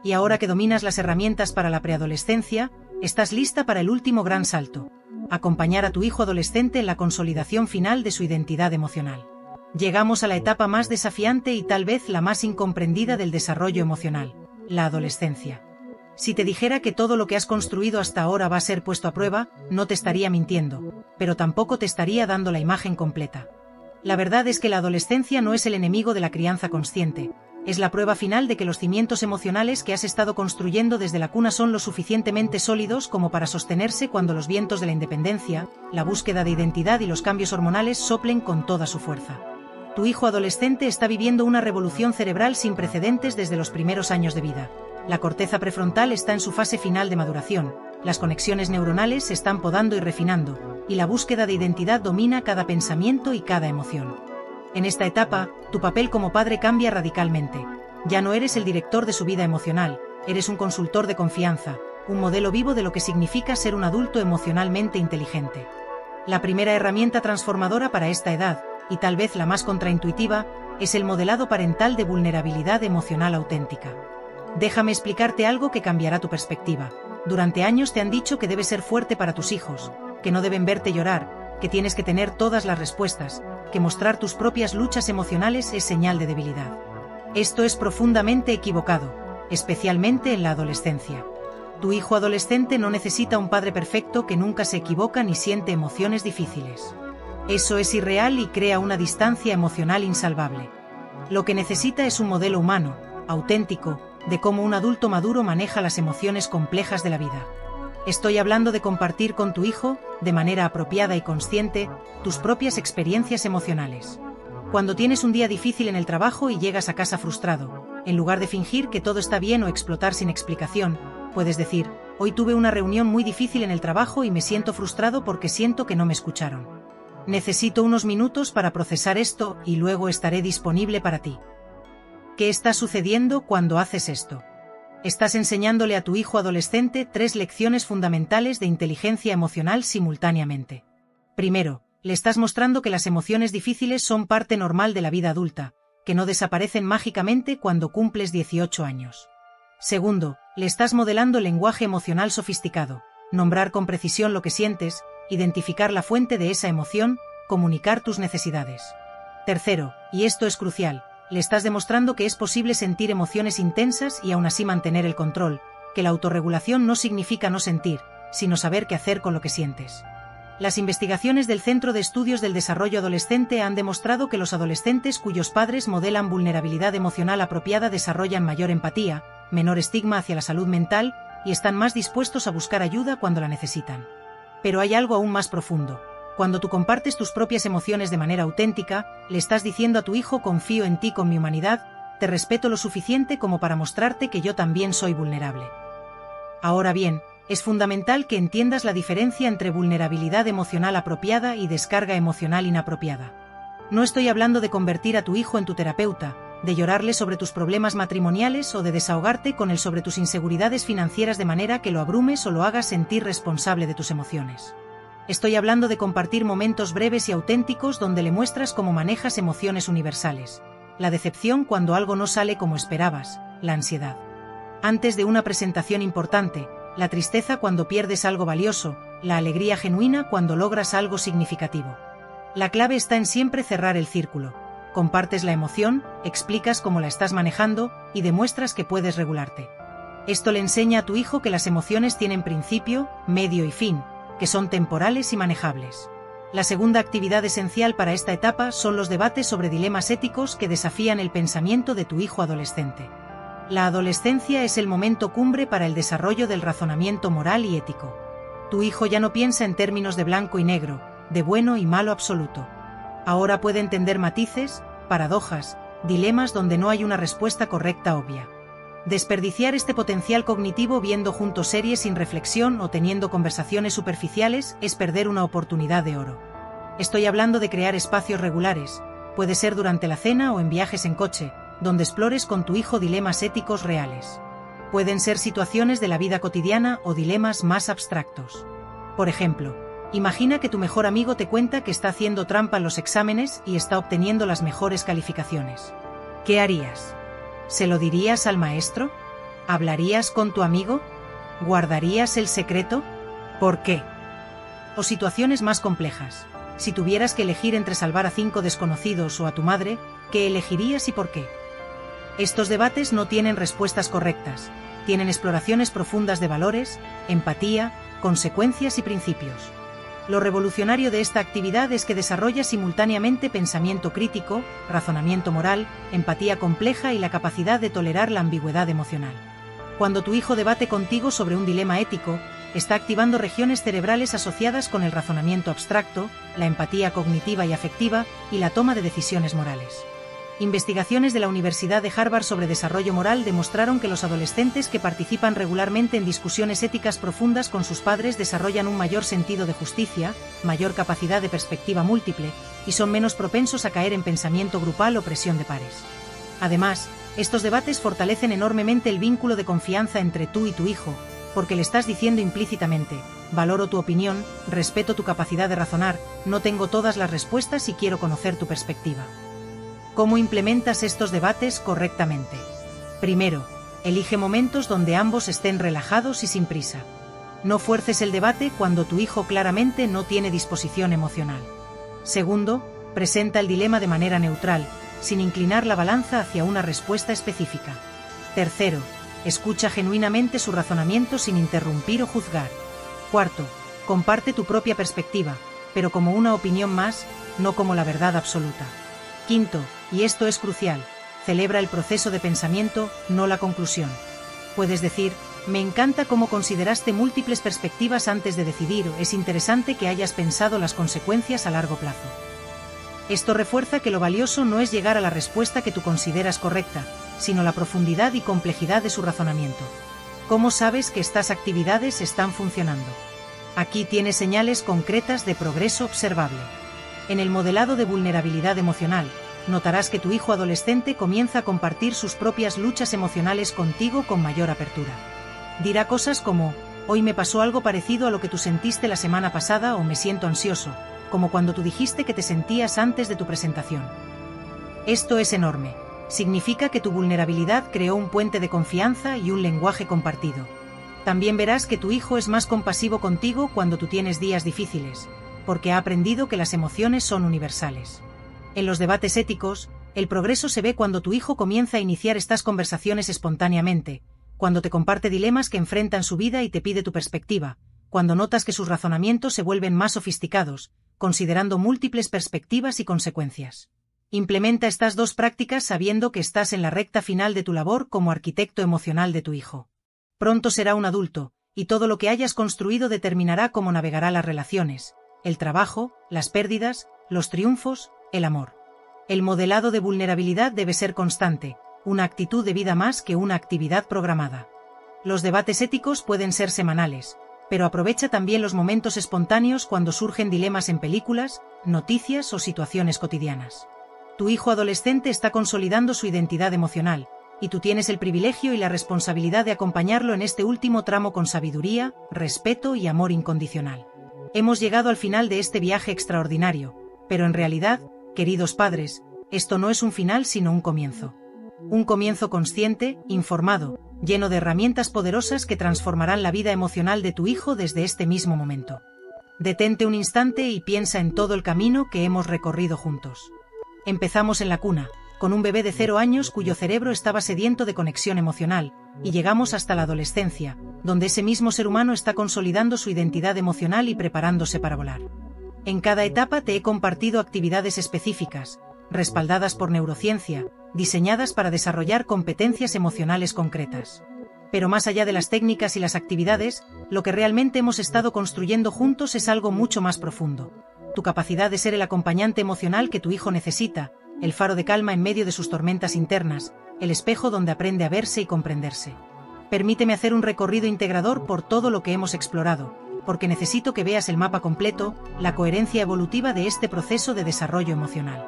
Y ahora que dominas las herramientas para la preadolescencia, estás lista para el último gran salto: acompañar a tu hijo adolescente en la consolidación final de su identidad emocional. Llegamos a la etapa más desafiante y tal vez la más incomprendida del desarrollo emocional: la adolescencia. Si te dijera que todo lo que has construido hasta ahora va a ser puesto a prueba, no te estaría mintiendo, pero tampoco te estaría dando la imagen completa. La verdad es que la adolescencia no es el enemigo de la crianza consciente, es la prueba final de que los cimientos emocionales que has estado construyendo desde la cuna son lo suficientemente sólidos como para sostenerse cuando los vientos de la independencia, la búsqueda de identidad y los cambios hormonales soplen con toda su fuerza. Tu hijo adolescente está viviendo una revolución cerebral sin precedentes desde los primeros años de vida. La corteza prefrontal está en su fase final de maduración, las conexiones neuronales se están podando y refinando, y la búsqueda de identidad domina cada pensamiento y cada emoción. En esta etapa, tu papel como padre cambia radicalmente. Ya no eres el director de su vida emocional, eres un consultor de confianza, un modelo vivo de lo que significa ser un adulto emocionalmente inteligente. La primera herramienta transformadora para esta edad, y tal vez la más contraintuitiva, es el modelado parental de vulnerabilidad emocional auténtica. Déjame explicarte algo que cambiará tu perspectiva. Durante años te han dicho que debes ser fuerte para tus hijos, que no deben verte llorar, que tienes que tener todas las respuestas, que mostrar tus propias luchas emocionales es señal de debilidad. Esto es profundamente equivocado, especialmente en la adolescencia. Tu hijo adolescente no necesita un padre perfecto que nunca se equivoca ni siente emociones difíciles. Eso es irreal y crea una distancia emocional insalvable. Lo que necesita es un modelo humano, auténtico, de cómo un adulto maduro maneja las emociones complejas de la vida. Estoy hablando de compartir con tu hijo, de manera apropiada y consciente, tus propias experiencias emocionales. Cuando tienes un día difícil en el trabajo y llegas a casa frustrado, en lugar de fingir que todo está bien o explotar sin explicación, puedes decir: hoy tuve una reunión muy difícil en el trabajo y me siento frustrado porque siento que no me escucharon. Necesito unos minutos para procesar esto y luego estaré disponible para ti. ¿Qué está sucediendo cuando haces esto? Estás enseñándole a tu hijo adolescente 3 lecciones fundamentales de inteligencia emocional simultáneamente. Primero, le estás mostrando que las emociones difíciles son parte normal de la vida adulta, que no desaparecen mágicamente cuando cumples 18 años. Segundo, le estás modelando lenguaje emocional sofisticado, nombrar con precisión lo que sientes, identificar la fuente de esa emoción, comunicar tus necesidades. Tercero, y esto es crucial, le estás demostrando que es posible sentir emociones intensas y aún así mantener el control, que la autorregulación no significa no sentir, sino saber qué hacer con lo que sientes. Las investigaciones del Centro de Estudios del Desarrollo Adolescente han demostrado que los adolescentes cuyos padres modelan vulnerabilidad emocional apropiada desarrollan mayor empatía, menor estigma hacia la salud mental y están más dispuestos a buscar ayuda cuando la necesitan. Pero hay algo aún más profundo. Cuando tú compartes tus propias emociones de manera auténtica, le estás diciendo a tu hijo: confío en ti con mi humanidad, te respeto lo suficiente como para mostrarte que yo también soy vulnerable. Ahora bien, es fundamental que entiendas la diferencia entre vulnerabilidad emocional apropiada y descarga emocional inapropiada. No estoy hablando de convertir a tu hijo en tu terapeuta, de llorarle sobre tus problemas matrimoniales o de desahogarte con él sobre tus inseguridades financieras de manera que lo abrumes o lo hagas sentir responsable de tus emociones. Estoy hablando de compartir momentos breves y auténticos donde le muestras cómo manejas emociones universales. La decepción cuando algo no sale como esperabas, la ansiedad antes de una presentación importante, la tristeza cuando pierdes algo valioso, la alegría genuina cuando logras algo significativo. La clave está en siempre cerrar el círculo. Compartes la emoción, explicas cómo la estás manejando y demuestras que puedes regularte. Esto le enseña a tu hijo que las emociones tienen principio, medio y fin, que son temporales y manejables. La segunda actividad esencial para esta etapa son los debates sobre dilemas éticos que desafían el pensamiento de tu hijo adolescente. La adolescencia es el momento cumbre para el desarrollo del razonamiento moral y ético. Tu hijo ya no piensa en términos de blanco y negro, de bueno y malo absoluto. Ahora puede entender matices, paradojas, dilemas donde no hay una respuesta correcta obvia. Desperdiciar este potencial cognitivo viendo juntos series sin reflexión o teniendo conversaciones superficiales es perder una oportunidad de oro. Estoy hablando de crear espacios regulares, puede ser durante la cena o en viajes en coche, donde explores con tu hijo dilemas éticos reales. Pueden ser situaciones de la vida cotidiana o dilemas más abstractos. Por ejemplo, imagina que tu mejor amigo te cuenta que está haciendo trampa en los exámenes y está obteniendo las mejores calificaciones. ¿Qué harías? ¿Se lo dirías al maestro? ¿Hablarías con tu amigo? ¿Guardarías el secreto? ¿Por qué? O situaciones más complejas. Si tuvieras que elegir entre salvar a 5 desconocidos o a tu madre, ¿qué elegirías y por qué? Estos debates no tienen respuestas correctas, tienen exploraciones profundas de valores, empatía, consecuencias y principios. Lo revolucionario de esta actividad es que desarrolla simultáneamente pensamiento crítico, razonamiento moral, empatía compleja y la capacidad de tolerar la ambigüedad emocional. Cuando tu hijo debate contigo sobre un dilema ético, está activando regiones cerebrales asociadas con el razonamiento abstracto, la empatía cognitiva y afectiva y la toma de decisiones morales. Investigaciones de la Universidad de Harvard sobre desarrollo moral demostraron que los adolescentes que participan regularmente en discusiones éticas profundas con sus padres desarrollan un mayor sentido de justicia, mayor capacidad de perspectiva múltiple, y son menos propensos a caer en pensamiento grupal o presión de pares. Además, estos debates fortalecen enormemente el vínculo de confianza entre tú y tu hijo, porque le estás diciendo implícitamente: valoro tu opinión, respeto tu capacidad de razonar, no tengo todas las respuestas y quiero conocer tu perspectiva. ¿Cómo implementas estos debates correctamente? Primero, elige momentos donde ambos estén relajados y sin prisa. No fuerces el debate cuando tu hijo claramente no tiene disposición emocional. Segundo, presenta el dilema de manera neutral, sin inclinar la balanza hacia una respuesta específica. Tercero, escucha genuinamente su razonamiento sin interrumpir o juzgar. Cuarto, comparte tu propia perspectiva, pero como una opinión más, no como la verdad absoluta. Quinto, y esto es crucial, celebra el proceso de pensamiento, no la conclusión. Puedes decir: me encanta cómo consideraste múltiples perspectivas antes de decidir, o es interesante que hayas pensado las consecuencias a largo plazo. Esto refuerza que lo valioso no es llegar a la respuesta que tú consideras correcta, sino la profundidad y complejidad de su razonamiento. ¿Cómo sabes que estas actividades están funcionando? Aquí tienes señales concretas de progreso observable. En el modelado de vulnerabilidad emocional, notarás que tu hijo adolescente comienza a compartir sus propias luchas emocionales contigo con mayor apertura. Dirá cosas como: hoy me pasó algo parecido a lo que tú sentiste la semana pasada, o me siento ansioso, como cuando tú dijiste que te sentías antes de tu presentación. Esto es enorme. Significa que tu vulnerabilidad creó un puente de confianza y un lenguaje compartido. También verás que tu hijo es más compasivo contigo cuando tú tienes días difíciles, porque ha aprendido que las emociones son universales. En los debates éticos, el progreso se ve cuando tu hijo comienza a iniciar estas conversaciones espontáneamente, cuando te comparte dilemas que enfrentan su vida y te pide tu perspectiva, cuando notas que sus razonamientos se vuelven más sofisticados, considerando múltiples perspectivas y consecuencias. Implementa estas 2 prácticas sabiendo que estás en la recta final de tu labor como arquitecto emocional de tu hijo. Pronto será un adulto, y todo lo que hayas construido determinará cómo navegará las relaciones, el trabajo, las pérdidas, los triunfos, el amor. El modelado de vulnerabilidad debe ser constante, una actitud de vida más que una actividad programada. Los debates éticos pueden ser semanales, pero aprovecha también los momentos espontáneos cuando surgen dilemas en películas, noticias o situaciones cotidianas. Tu hijo adolescente está consolidando su identidad emocional, y tú tienes el privilegio y la responsabilidad de acompañarlo en este último tramo con sabiduría, respeto y amor incondicional. Hemos llegado al final de este viaje extraordinario, pero en realidad, queridos padres, esto no es un final sino un comienzo. Un comienzo consciente, informado, lleno de herramientas poderosas que transformarán la vida emocional de tu hijo desde este mismo momento. Detente un instante y piensa en todo el camino que hemos recorrido juntos. Empezamos en la cuna, con un bebé de 0 años cuyo cerebro estaba sediento de conexión emocional, y llegamos hasta la adolescencia, donde ese mismo ser humano está consolidando su identidad emocional y preparándose para volar. En cada etapa te he compartido actividades específicas, respaldadas por neurociencia, diseñadas para desarrollar competencias emocionales concretas. Pero más allá de las técnicas y las actividades, lo que realmente hemos estado construyendo juntos es algo mucho más profundo. Tu capacidad de ser el acompañante emocional que tu hijo necesita, el faro de calma en medio de sus tormentas internas, el espejo donde aprende a verse y comprenderse. Permíteme hacer un recorrido integrador por todo lo que hemos explorado, porque necesito que veas el mapa completo, la coherencia evolutiva de este proceso de desarrollo emocional.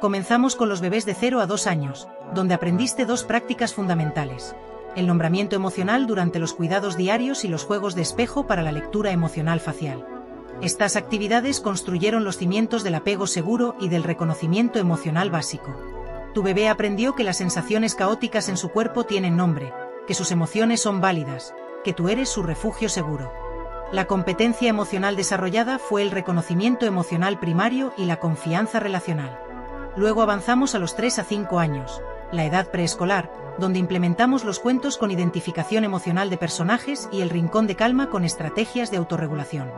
Comenzamos con los bebés de 0 a 2 años, donde aprendiste 2 prácticas fundamentales: el nombramiento emocional durante los cuidados diarios y los juegos de espejo para la lectura emocional facial. Estas actividades construyeron los cimientos del apego seguro y del reconocimiento emocional básico. Tu bebé aprendió que las sensaciones caóticas en su cuerpo tienen nombre, que sus emociones son válidas, que tú eres su refugio seguro. La competencia emocional desarrollada fue el reconocimiento emocional primario y la confianza relacional. Luego avanzamos a los 3 a 5 años, la edad preescolar, donde implementamos los cuentos con identificación emocional de personajes y el rincón de calma con estrategias de autorregulación.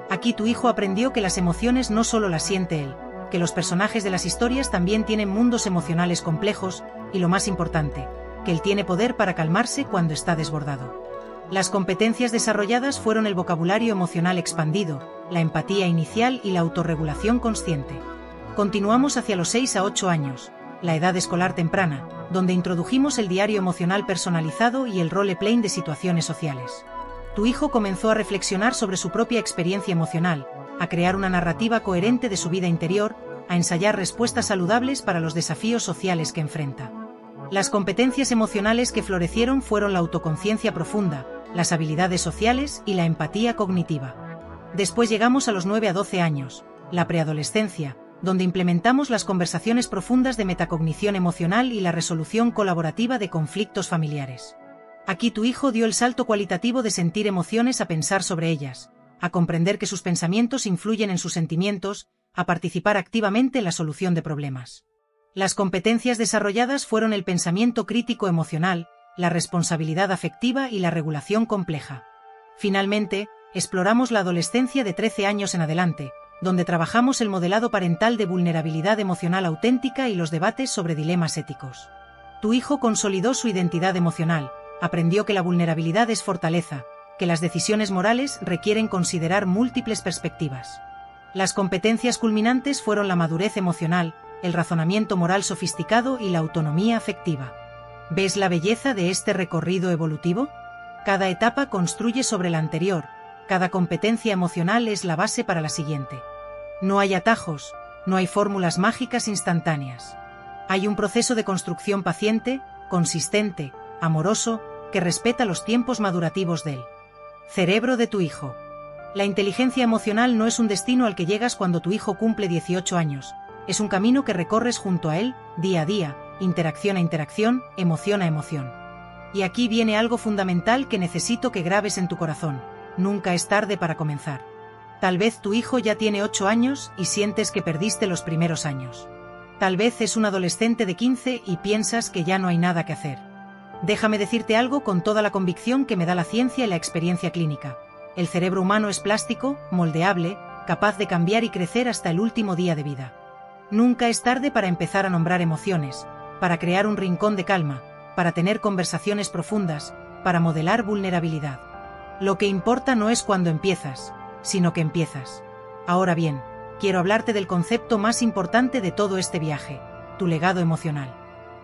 Aquí tu hijo aprendió que las emociones no solo las siente él, que los personajes de las historias también tienen mundos emocionales complejos, y lo más importante, que él tiene poder para calmarse cuando está desbordado. Las competencias desarrolladas fueron el vocabulario emocional expandido, la empatía inicial y la autorregulación consciente. Continuamos hacia los 6 a 8 años, la edad escolar temprana, donde introdujimos el diario emocional personalizado y el role-playing de situaciones sociales. Tu hijo comenzó a reflexionar sobre su propia experiencia emocional, a crear una narrativa coherente de su vida interior, a ensayar respuestas saludables para los desafíos sociales que enfrenta. Las competencias emocionales que florecieron fueron la autoconciencia profunda, las habilidades sociales y la empatía cognitiva. Después llegamos a los 9 a 12 años, la preadolescencia, donde implementamos las conversaciones profundas de metacognición emocional y la resolución colaborativa de conflictos familiares. Aquí tu hijo dio el salto cualitativo de sentir emociones a pensar sobre ellas, a comprender que sus pensamientos influyen en sus sentimientos, a participar activamente en la solución de problemas. Las competencias desarrolladas fueron el pensamiento crítico emocional, la responsabilidad afectiva y la regulación compleja. Finalmente, exploramos la adolescencia de 13 años en adelante, donde trabajamos el modelado parental de vulnerabilidad emocional auténtica y los debates sobre dilemas éticos. Tu hijo consolidó su identidad emocional, aprendió que la vulnerabilidad es fortaleza, que las decisiones morales requieren considerar múltiples perspectivas. Las competencias culminantes fueron la madurez emocional, el razonamiento moral sofisticado y la autonomía afectiva. ¿Ves la belleza de este recorrido evolutivo? Cada etapa construye sobre la anterior, cada competencia emocional es la base para la siguiente. No hay atajos, no hay fórmulas mágicas instantáneas. Hay un proceso de construcción paciente, consistente, amoroso, que respeta los tiempos madurativos del cerebro de tu hijo. La inteligencia emocional no es un destino al que llegas cuando tu hijo cumple 18 años, es un camino que recorres junto a él, día a día, interacción a interacción, emoción a emoción. Y aquí viene algo fundamental que necesito que grabes en tu corazón: nunca es tarde para comenzar. Tal vez tu hijo ya tiene 8 años y sientes que perdiste los primeros años. Tal vez es un adolescente de 15 y piensas que ya no hay nada que hacer. Déjame decirte algo con toda la convicción que me da la ciencia y la experiencia clínica. El cerebro humano es plástico, moldeable, capaz de cambiar y crecer hasta el último día de vida. Nunca es tarde para empezar a nombrar emociones, para crear un rincón de calma, para tener conversaciones profundas, para modelar vulnerabilidad. Lo que importa no es cuándo empiezas, sino que empiezas. Ahora bien, quiero hablarte del concepto más importante de todo este viaje, tu legado emocional.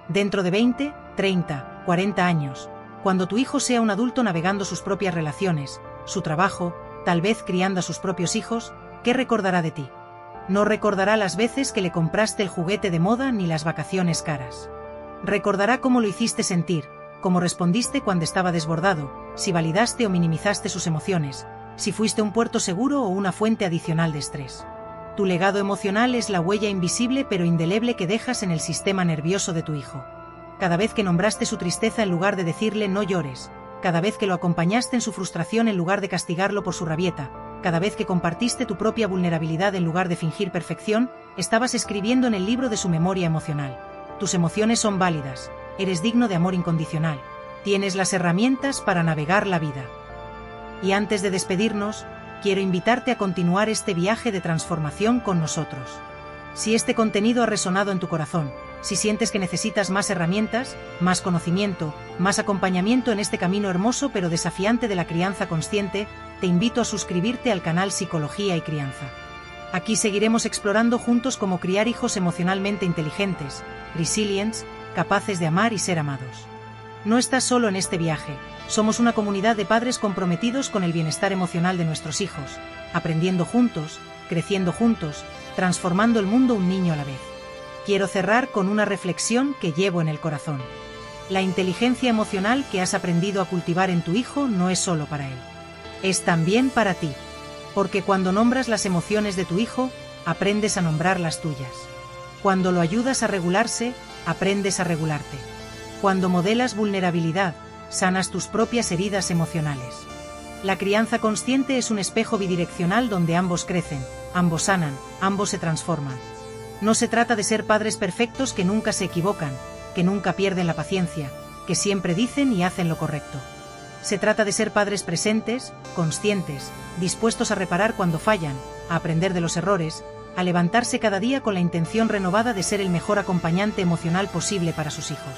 Dentro de 20, 30, 40 años, cuando tu hijo sea un adulto navegando sus propias relaciones, su trabajo, tal vez criando a sus propios hijos, ¿qué recordará de ti? No recordará las veces que le compraste el juguete de moda ni las vacaciones caras. Recordará cómo lo hiciste sentir, cómo respondiste cuando estaba desbordado, si validaste o minimizaste sus emociones, si fuiste un puerto seguro o una fuente adicional de estrés. Tu legado emocional es la huella invisible pero indeleble que dejas en el sistema nervioso de tu hijo. Cada vez que nombraste su tristeza en lugar de decirle no llores, cada vez que lo acompañaste en su frustración en lugar de castigarlo por su rabieta, cada vez que compartiste tu propia vulnerabilidad en lugar de fingir perfección, estabas escribiendo en el libro de su memoria emocional. Tus emociones son válidas, eres digno de amor incondicional, tienes las herramientas para navegar la vida. Y antes de despedirnos, quiero invitarte a continuar este viaje de transformación con nosotros. Si este contenido ha resonado en tu corazón, si sientes que necesitas más herramientas, más conocimiento, más acompañamiento en este camino hermoso pero desafiante de la crianza consciente, te invito a suscribirte al canal Psicología y Crianza. Aquí seguiremos explorando juntos cómo criar hijos emocionalmente inteligentes, resilientes, capaces de amar y ser amados. No estás solo en este viaje, somos una comunidad de padres comprometidos con el bienestar emocional de nuestros hijos, aprendiendo juntos, creciendo juntos, transformando el mundo un niño a la vez. Quiero cerrar con una reflexión que llevo en el corazón. La inteligencia emocional que has aprendido a cultivar en tu hijo no es solo para él. Es también para ti. Porque cuando nombras las emociones de tu hijo, aprendes a nombrar las tuyas. Cuando lo ayudas a regularse, aprendes a regularte. Cuando modelas vulnerabilidad, sanas tus propias heridas emocionales. La crianza consciente es un espejo bidireccional donde ambos crecen, ambos sanan, ambos se transforman. No se trata de ser padres perfectos que nunca se equivocan, que nunca pierden la paciencia, que siempre dicen y hacen lo correcto. Se trata de ser padres presentes, conscientes, dispuestos a reparar cuando fallan, a aprender de los errores, a levantarse cada día con la intención renovada de ser el mejor acompañante emocional posible para sus hijos.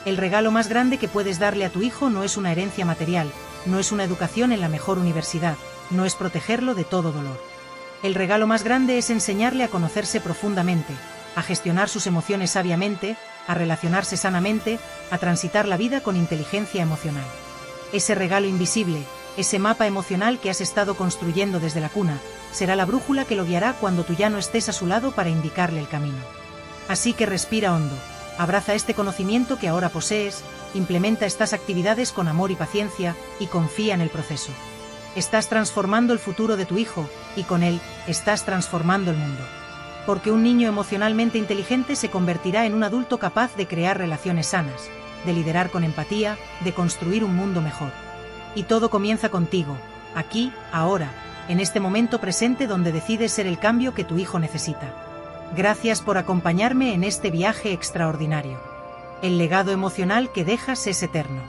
El regalo más grande que puedes darle a tu hijo no es una herencia material, no es una educación en la mejor universidad, no es protegerlo de todo dolor. El regalo más grande es enseñarle a conocerse profundamente, a gestionar sus emociones sabiamente, a relacionarse sanamente, a transitar la vida con inteligencia emocional. Ese regalo invisible, ese mapa emocional que has estado construyendo desde la cuna, será la brújula que lo guiará cuando tú ya no estés a su lado para indicarle el camino. Así que respira hondo, abraza este conocimiento que ahora posees, implementa estas actividades con amor y paciencia, y confía en el proceso. Estás transformando el futuro de tu hijo, y con él, estás transformando el mundo. Porque un niño emocionalmente inteligente se convertirá en un adulto capaz de crear relaciones sanas, de liderar con empatía, de construir un mundo mejor. Y todo comienza contigo, aquí, ahora, en este momento presente donde decides ser el cambio que tu hijo necesita. Gracias por acompañarme en este viaje extraordinario. El legado emocional que dejas es eterno.